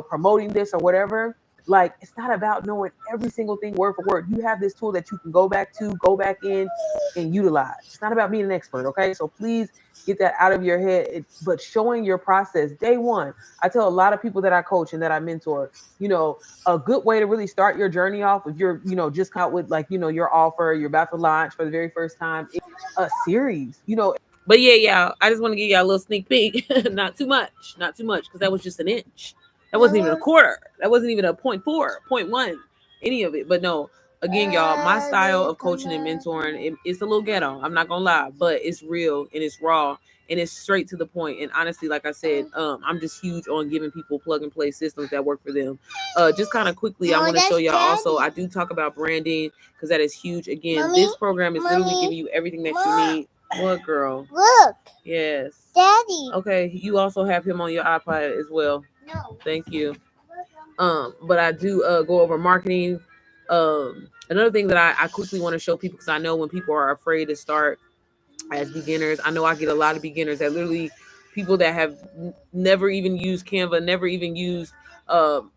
[SPEAKER 3] promoting this or whatever, like it's not about knowing every single thing word for word. You have this tool that you can go back to, go back in and utilize. It's not about being an expert, okay? So please get that out of your head. But showing your process day one. I tell a lot of people that I coach and that I mentor, a good way to really start your journey off if you're, just out with like, your offer, you're about to launch for the very first time, a series,
[SPEAKER 1] But yeah, y'all, I just want to give y'all a little sneak peek. Not too much. Not too much, because that was just an inch. That wasn't even a quarter. That wasn't even a 0.4, 0.1, any of it. But no, again, y'all, my style of coaching and mentoring, it's a little ghetto. I'm not gonna lie, but it's real and it's raw and it's straight to the point. And honestly, like I said, I'm just huge on giving people plug and play systems that work for them. Just kind of quickly, I want to show y'all also, I do talk about branding because that is huge. Again, this program is literally giving you everything that you need. What, girl?
[SPEAKER 2] Look,
[SPEAKER 1] Yes.
[SPEAKER 2] Daddy.
[SPEAKER 1] Okay, you also have him on your iPad as well.
[SPEAKER 2] No.
[SPEAKER 1] Thank you. But I do go over marketing. Another thing that I quickly want to show people, because I know when people are afraid to start as beginners, I know I get a lot of beginners that literally people that have never even used Canva, never even used um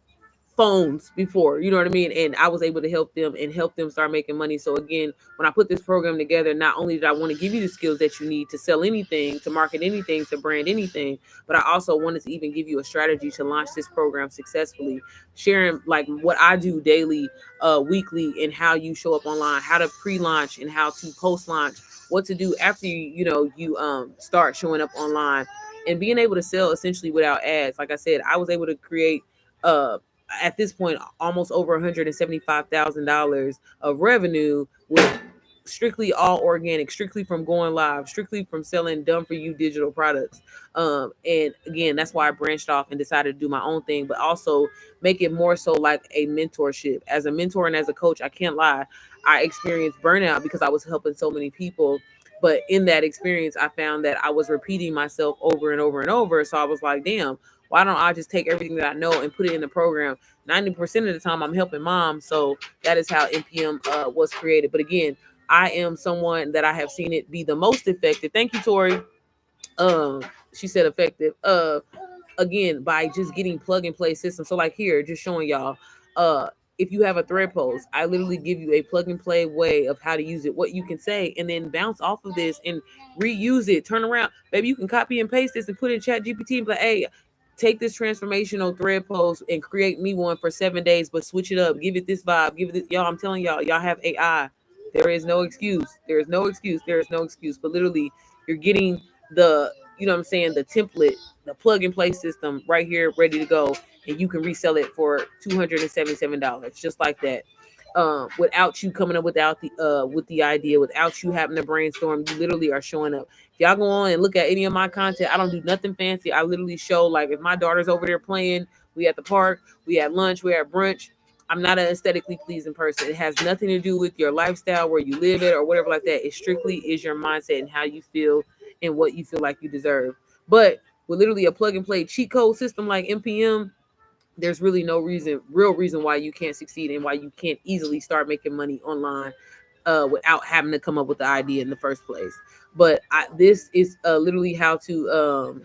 [SPEAKER 1] phones before, you know what I mean? And I was able to help them and help them start making money. So again, when I put this program together, not only did I want to give you the skills that you need to sell anything, to market anything, to brand anything, but I also wanted to even give you a strategy to launch this program successfully, sharing like what I do daily, weekly, and how you show up online, how to pre-launch and how to post-launch, what to do after you start showing up online and being able to sell essentially without ads. Like I said, I was able to create uh at this point almost over $175,000 of revenue with strictly all organic, strictly from going live, strictly from selling done for you digital products. And again, that's why I branched off and decided to do my own thing, but also make it more so like a mentorship. As a mentor and as a coach, I can't lie, I experienced burnout because I was helping so many people. But in that experience, I found that I was repeating myself over and over and over. So I was like, damn, why don't I just take everything that I know and put it in the program? 90% of the time, I'm helping mom. So that is how NPM was created. But again, I am someone that I have seen it be the most effective. Thank you, Tori. Um, she said effective. Again, by just getting plug and play systems. So like here, just showing y'all. If you have a thread post, I literally give you a plug and play way of how to use it, what you can say, and then bounce off of this and reuse it. Turn around, baby. You can copy and paste this and put in Chat GPT and be like, hey, take this transformational thread post and create me one for 7 days, but switch it up, give it this vibe, give it this. Y'all, I'm telling y'all have AI. There is no excuse. There is no excuse. There is no excuse. But literally, you're getting the, you know what I'm saying, the template, the plug and play system right here, ready to go, and you can resell it for $277, just like that. Without you coming up with the idea, without you having to brainstorm, you literally are showing up. If y'all go on and look at any of my content, I don't do nothing fancy. I literally show, like, if my daughter's over there playing, we at the park, we at lunch, we at brunch. I'm not an aesthetically pleasing person. It has nothing to do with your lifestyle, where you live it, or whatever like that. It strictly is your mindset and how you feel and what you feel like you deserve. But with literally a plug and play cheat code system like NPM, there's really no real reason why you can't succeed and why you can't easily start making money online without having to come up with the idea in the first place. But this is literally how to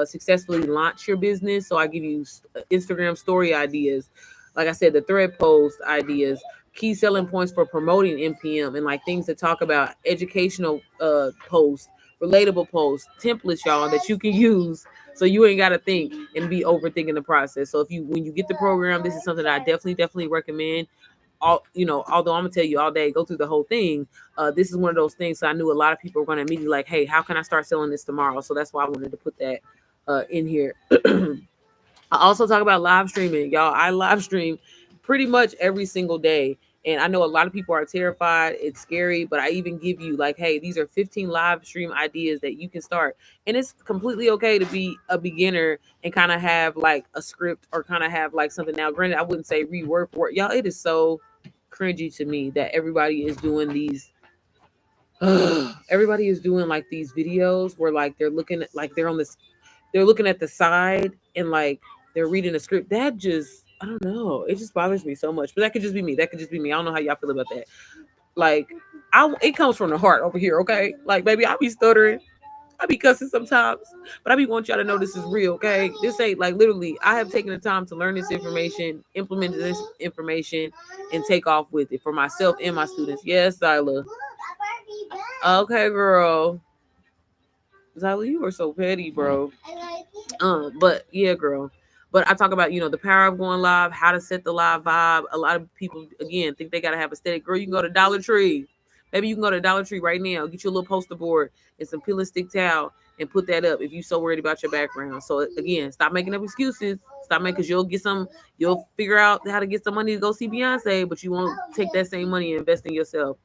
[SPEAKER 1] successfully launch your business. So I give you Instagram story ideas, like I said, the thread post ideas, key selling points for promoting NPM, and like things to talk about, educational posts, relatable posts, templates, y'all, that you can use, so you ain't got to think and be overthinking the process. So when you get the program, this is something that I definitely recommend. Although I'm gonna tell you all day, go through the whole thing. This is one of those things. So I knew a lot of people were going to immediately like, hey, how can I start selling this tomorrow? So that's why I wanted to put that in here. I also talk about live streaming, y'all. I live stream pretty much every single day. And I know a lot of people are terrified. It's scary, but I even give you like, hey, these are 15 live stream ideas that you can start. And it's completely okay to be a beginner and kind of have like a script or kind of have like something. Now, granted, I wouldn't say read word for it. Y'all, it is so cringy to me that everybody is doing these. Everybody is doing like these videos where like they're looking at like they're looking at the side and like they're reading a script. That just, I don't know. It just bothers me so much. But that could just be me. That could just be me. I don't know how y'all feel about that. Like, it comes from the heart over here, okay? Like, baby, I be stuttering. I be cussing sometimes. But I be want y'all to know this is real, okay? This ain't like literally, I have taken the time to learn this information, implement this information, and take off with it for myself and my students. Yes, Zyla. Okay, girl. Zyla, you are so petty, bro. But yeah, girl. But I talk about, the power of going live, how to set the live vibe. A lot of people, again, think they gotta have a aesthetic. Girl, you can go to Dollar Tree. Maybe you can go to Dollar Tree right now, get you a little poster board and some peel and stick towel and put that up if you're so worried about your background. So again, stop making up excuses. Stop making, because you'll figure out how to get some money to go see Beyonce, but you won't take that same money and invest in yourself.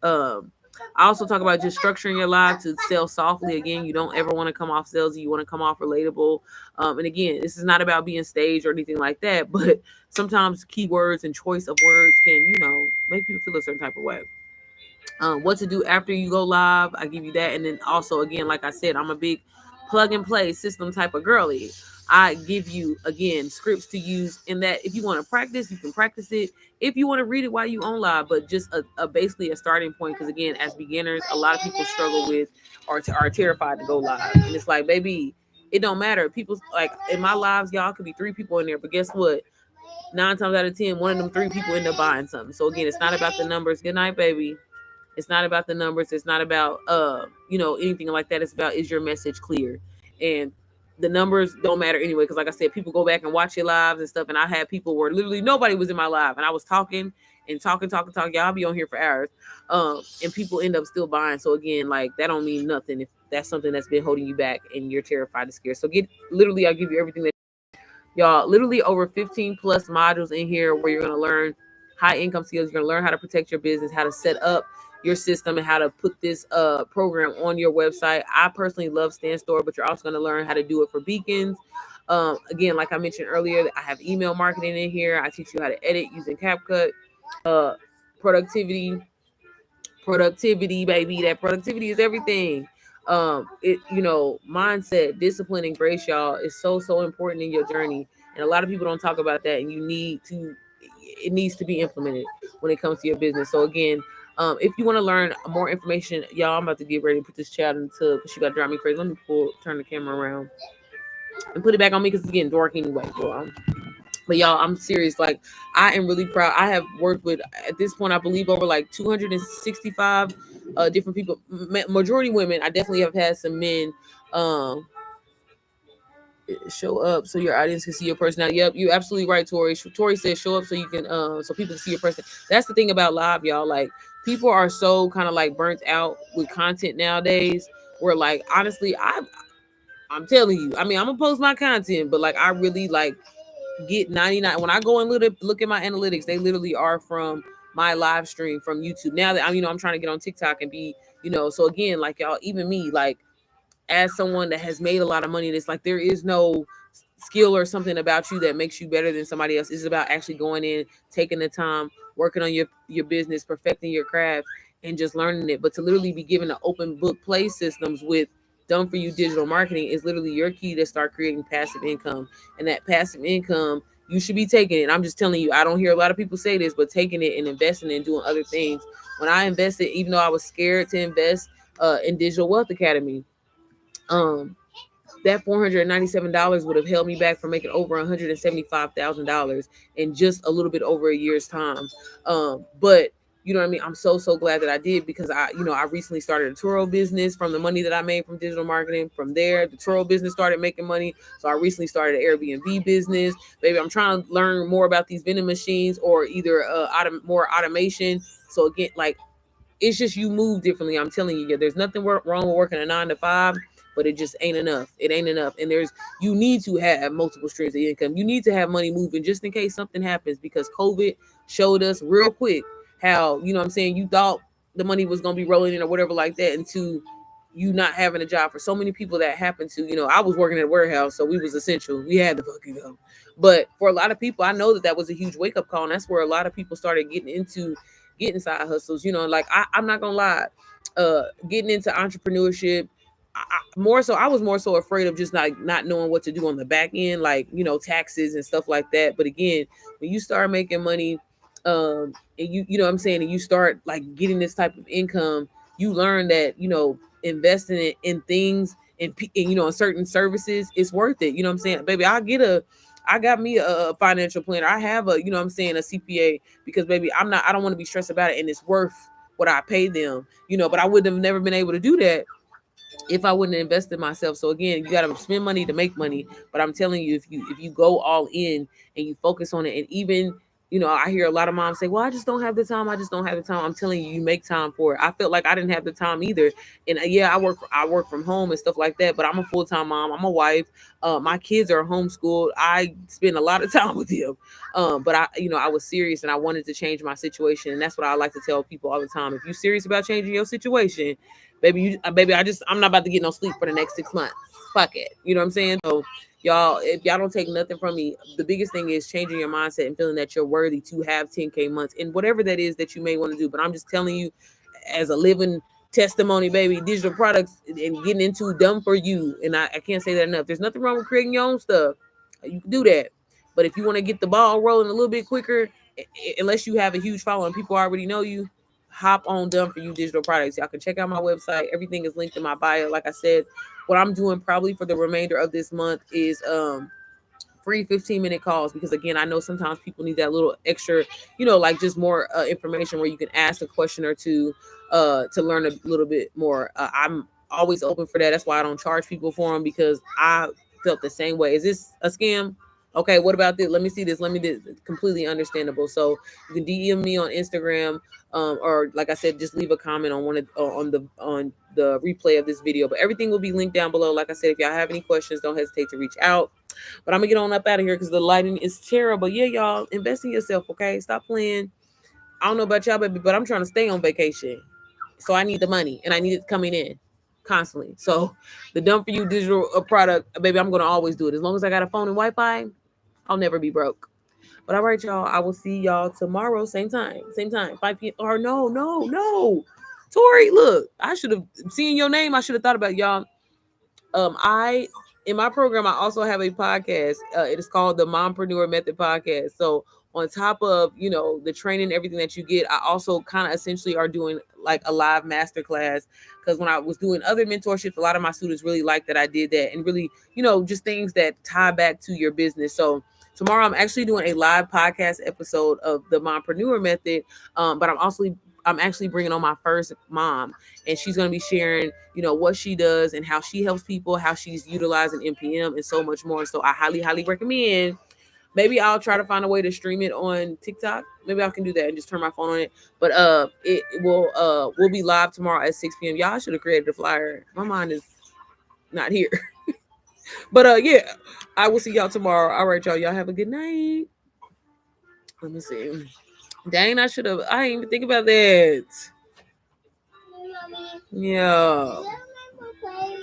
[SPEAKER 1] Um, I also talk about just structuring your live to sell softly. Again, you don't ever want to come off salesy. You want to come off relatable. And again, this is not about being staged or anything like that, but sometimes keywords and choice of words can, make people feel a certain type of way. What to do after you go live, I give you that. And then also, again, like I said, I'm a big plug and play system type of girly. I give you, again, scripts to use in that if you want to practice, you can practice it. If you want to read it while you on live, but just basically a starting point. Because again, as beginners, a lot of people struggle with or are terrified to go live. And it's like, baby, it don't matter. People, like in my lives, y'all could be 3 people in there, but guess what? 9 times out of 10, one of them 3 people end up buying something. So again, it's not about the numbers. Good night, baby. It's not about the numbers. It's not about anything like that. It's about, is your message clear? And the numbers don't matter anyway, because like I said, people go back and watch your lives and stuff. And I had people where literally nobody was in my live, and I was talking and talking. Y'all be on here for hours, and people end up still buying. So again, like that don't mean nothing if that's something that's been holding you back and you're terrified and scared. So I'll give you everything that y'all. Literally over 15 plus modules in here where you're gonna learn high income skills. You're gonna learn how to protect your business, how to set up your system, and how to put this program on your website. I personally love StanStore, but you're also going to learn how to do it for Beacons. Again, like I mentioned earlier, I have email marketing in here. I teach you how to edit using CapCut. Productivity, baby. That productivity is everything. Mindset, discipline, and grace, y'all, is so important in your journey. And a lot of people don't talk about that, and it needs to be implemented when it comes to your business. So again, if you want to learn more information, y'all, I'm about to get ready to put this child in the tub because she got to drive me crazy. Let me turn the camera around and put it back on me because it's getting dark anyway. But y'all, I'm serious. Like, I am really proud. I have worked with, at this point, I believe over like 265 different people, majority women. I definitely have had some men show up so your audience can see your personality. Yep, you're absolutely right, Tori. Tori said show up so you can so people can see your person. That's the thing about live, y'all. Like people are so kind of like burnt out with content nowadays. Where like honestly, I'm telling you, I mean, I'm gonna post my content, but like I really like get 99 when I go and look at my analytics, they literally are from my live stream from YouTube. Now that I'm trying to get on TikTok and be, so again, like y'all, even me, like as someone that has made a lot of money, it's like there is no skill or something about you that makes you better than somebody else. It's about actually going in, taking the time, working on your business, perfecting your craft, and just learning it. But to literally be given an open book play systems with done for you digital marketing is literally your key to start creating passive income. And that passive income, you should be taking it. I'm just telling you, I don't hear a lot of people say this, but taking it and investing and doing other things. When I invested, even though I was scared to invest in Digital Wealth Academy, that $497 would have held me back from making over $175,000 in just a little bit over a year's time. But you know what I mean? I'm so glad that I did, because I recently started a Turo business from the money that I made from digital marketing. From there, the Turo business started making money. So I recently started an Airbnb business. Baby, I'm trying to learn more about these vending machines or either more automation. So again, like it's just you move differently. I'm telling you, there's nothing wrong with working a 9 to 5, but it just ain't enough. It ain't enough. And you need to have multiple streams of income. You need to have money moving just in case something happens, because COVID showed us real quick how, what I'm saying, you thought the money was going to be rolling in or whatever like that, into you not having a job. For so many people that happened to, I was working at a warehouse, so we was essential. We had to fucking go. But for a lot of people, I know that was a huge wake up call. And that's where a lot of people started getting side hustles. Like I'm not gonna lie, getting into entrepreneurship, I was more so afraid of just not knowing what to do on the back end, like taxes and stuff like that. But again, when you start making money, and you know what I'm saying, and you start like getting this type of income, you learn that investing in things and in certain services, it's worth it. You know what I'm saying, baby? I got me a financial planner. I have a CPA, because baby, I don't want to be stressed about it, and it's worth what I pay them. But I would have never been able to do that if I wouldn't invest in myself. So again, you got to spend money to make money. But I'm telling you, if you go all in and you focus on it, and even I hear a lot of moms say, well, I just don't have the time. I just don't have the time. I'm telling you, you make time for it. I felt like I didn't have the time either. And yeah, I work from home and stuff like that, but I'm a full-time mom. I'm a wife. My kids are homeschooled. I spend a lot of time with them. But I was serious, and I wanted to change my situation. And that's what I like to tell people all the time. If you're serious about changing your situation, baby, I'm not about to get no sleep for the next 6 months. Fuck it. You know what I'm saying? So y'all, if y'all don't take nothing from me, the biggest thing is changing your mindset and feeling that you're worthy to have 10K months and whatever that is that you may want to do. But I'm just telling you, as a living testimony, baby, digital products and getting into done for you. And I can't say that enough. There's nothing wrong with creating your own stuff. You can do that. But if you want to get the ball rolling a little bit quicker, unless you have a huge following, people already know you, hop on Done For You Digital Products. Y'all can check out my website. Everything is linked in my bio. Like I said, what I'm doing probably for the remainder of this month is free 15-minute calls, because again, I know sometimes people need that little extra, like just more information where you can ask a question or two to learn a little bit more. I'm always open for that. That's why I don't charge people for them, because I felt the same way. Is this a scam? Okay, what about this? Let me see this. Let me this. Completely understandable. So you can DM me on Instagram, or like I said, just leave a comment on on the replay of this video. But everything will be linked down below. Like I said, if y'all have any questions, don't hesitate to reach out. But I'm gonna get on up out of here because the lighting is terrible. Yeah, y'all, invest in yourself, okay? Stop playing. I don't know about y'all, baby, but I'm trying to stay on vacation, so I need the money and I need it coming in constantly. So the Done For You digital product, baby, I'm gonna always do it as long as I got a phone and Wi-Fi. I'll never be broke. But all right, y'all. I will see y'all tomorrow, same time, 5 p.m. Or no. Tori, look, I should have seen your name. I should have thought about y'all. In my program, I also have a podcast. It is called the Mompreneur Method Podcast. So on top of the training, everything that you get, I also kind of essentially are doing like a live masterclass, because when I was doing other mentorships, a lot of my students really liked that I did that, and really just things that tie back to your business. So tomorrow I'm actually doing a live podcast episode of the Mompreneur Method, but I'm I'm actually bringing on my first mom, and she's going to be sharing, what she does and how she helps people, how she's utilizing NPM, and so much more. So I highly, highly recommend. Maybe I'll try to find a way to stream it on TikTok. Maybe I can do that and just turn my phone on it. But it will be live tomorrow at 6 p.m. Y'all should have created a flyer. My mind is not here. But yeah, I will see y'all tomorrow. All right, y'all. Y'all have a good night. Let me see. Dang, I didn't even think about that.
[SPEAKER 2] Mommy.
[SPEAKER 1] Yeah.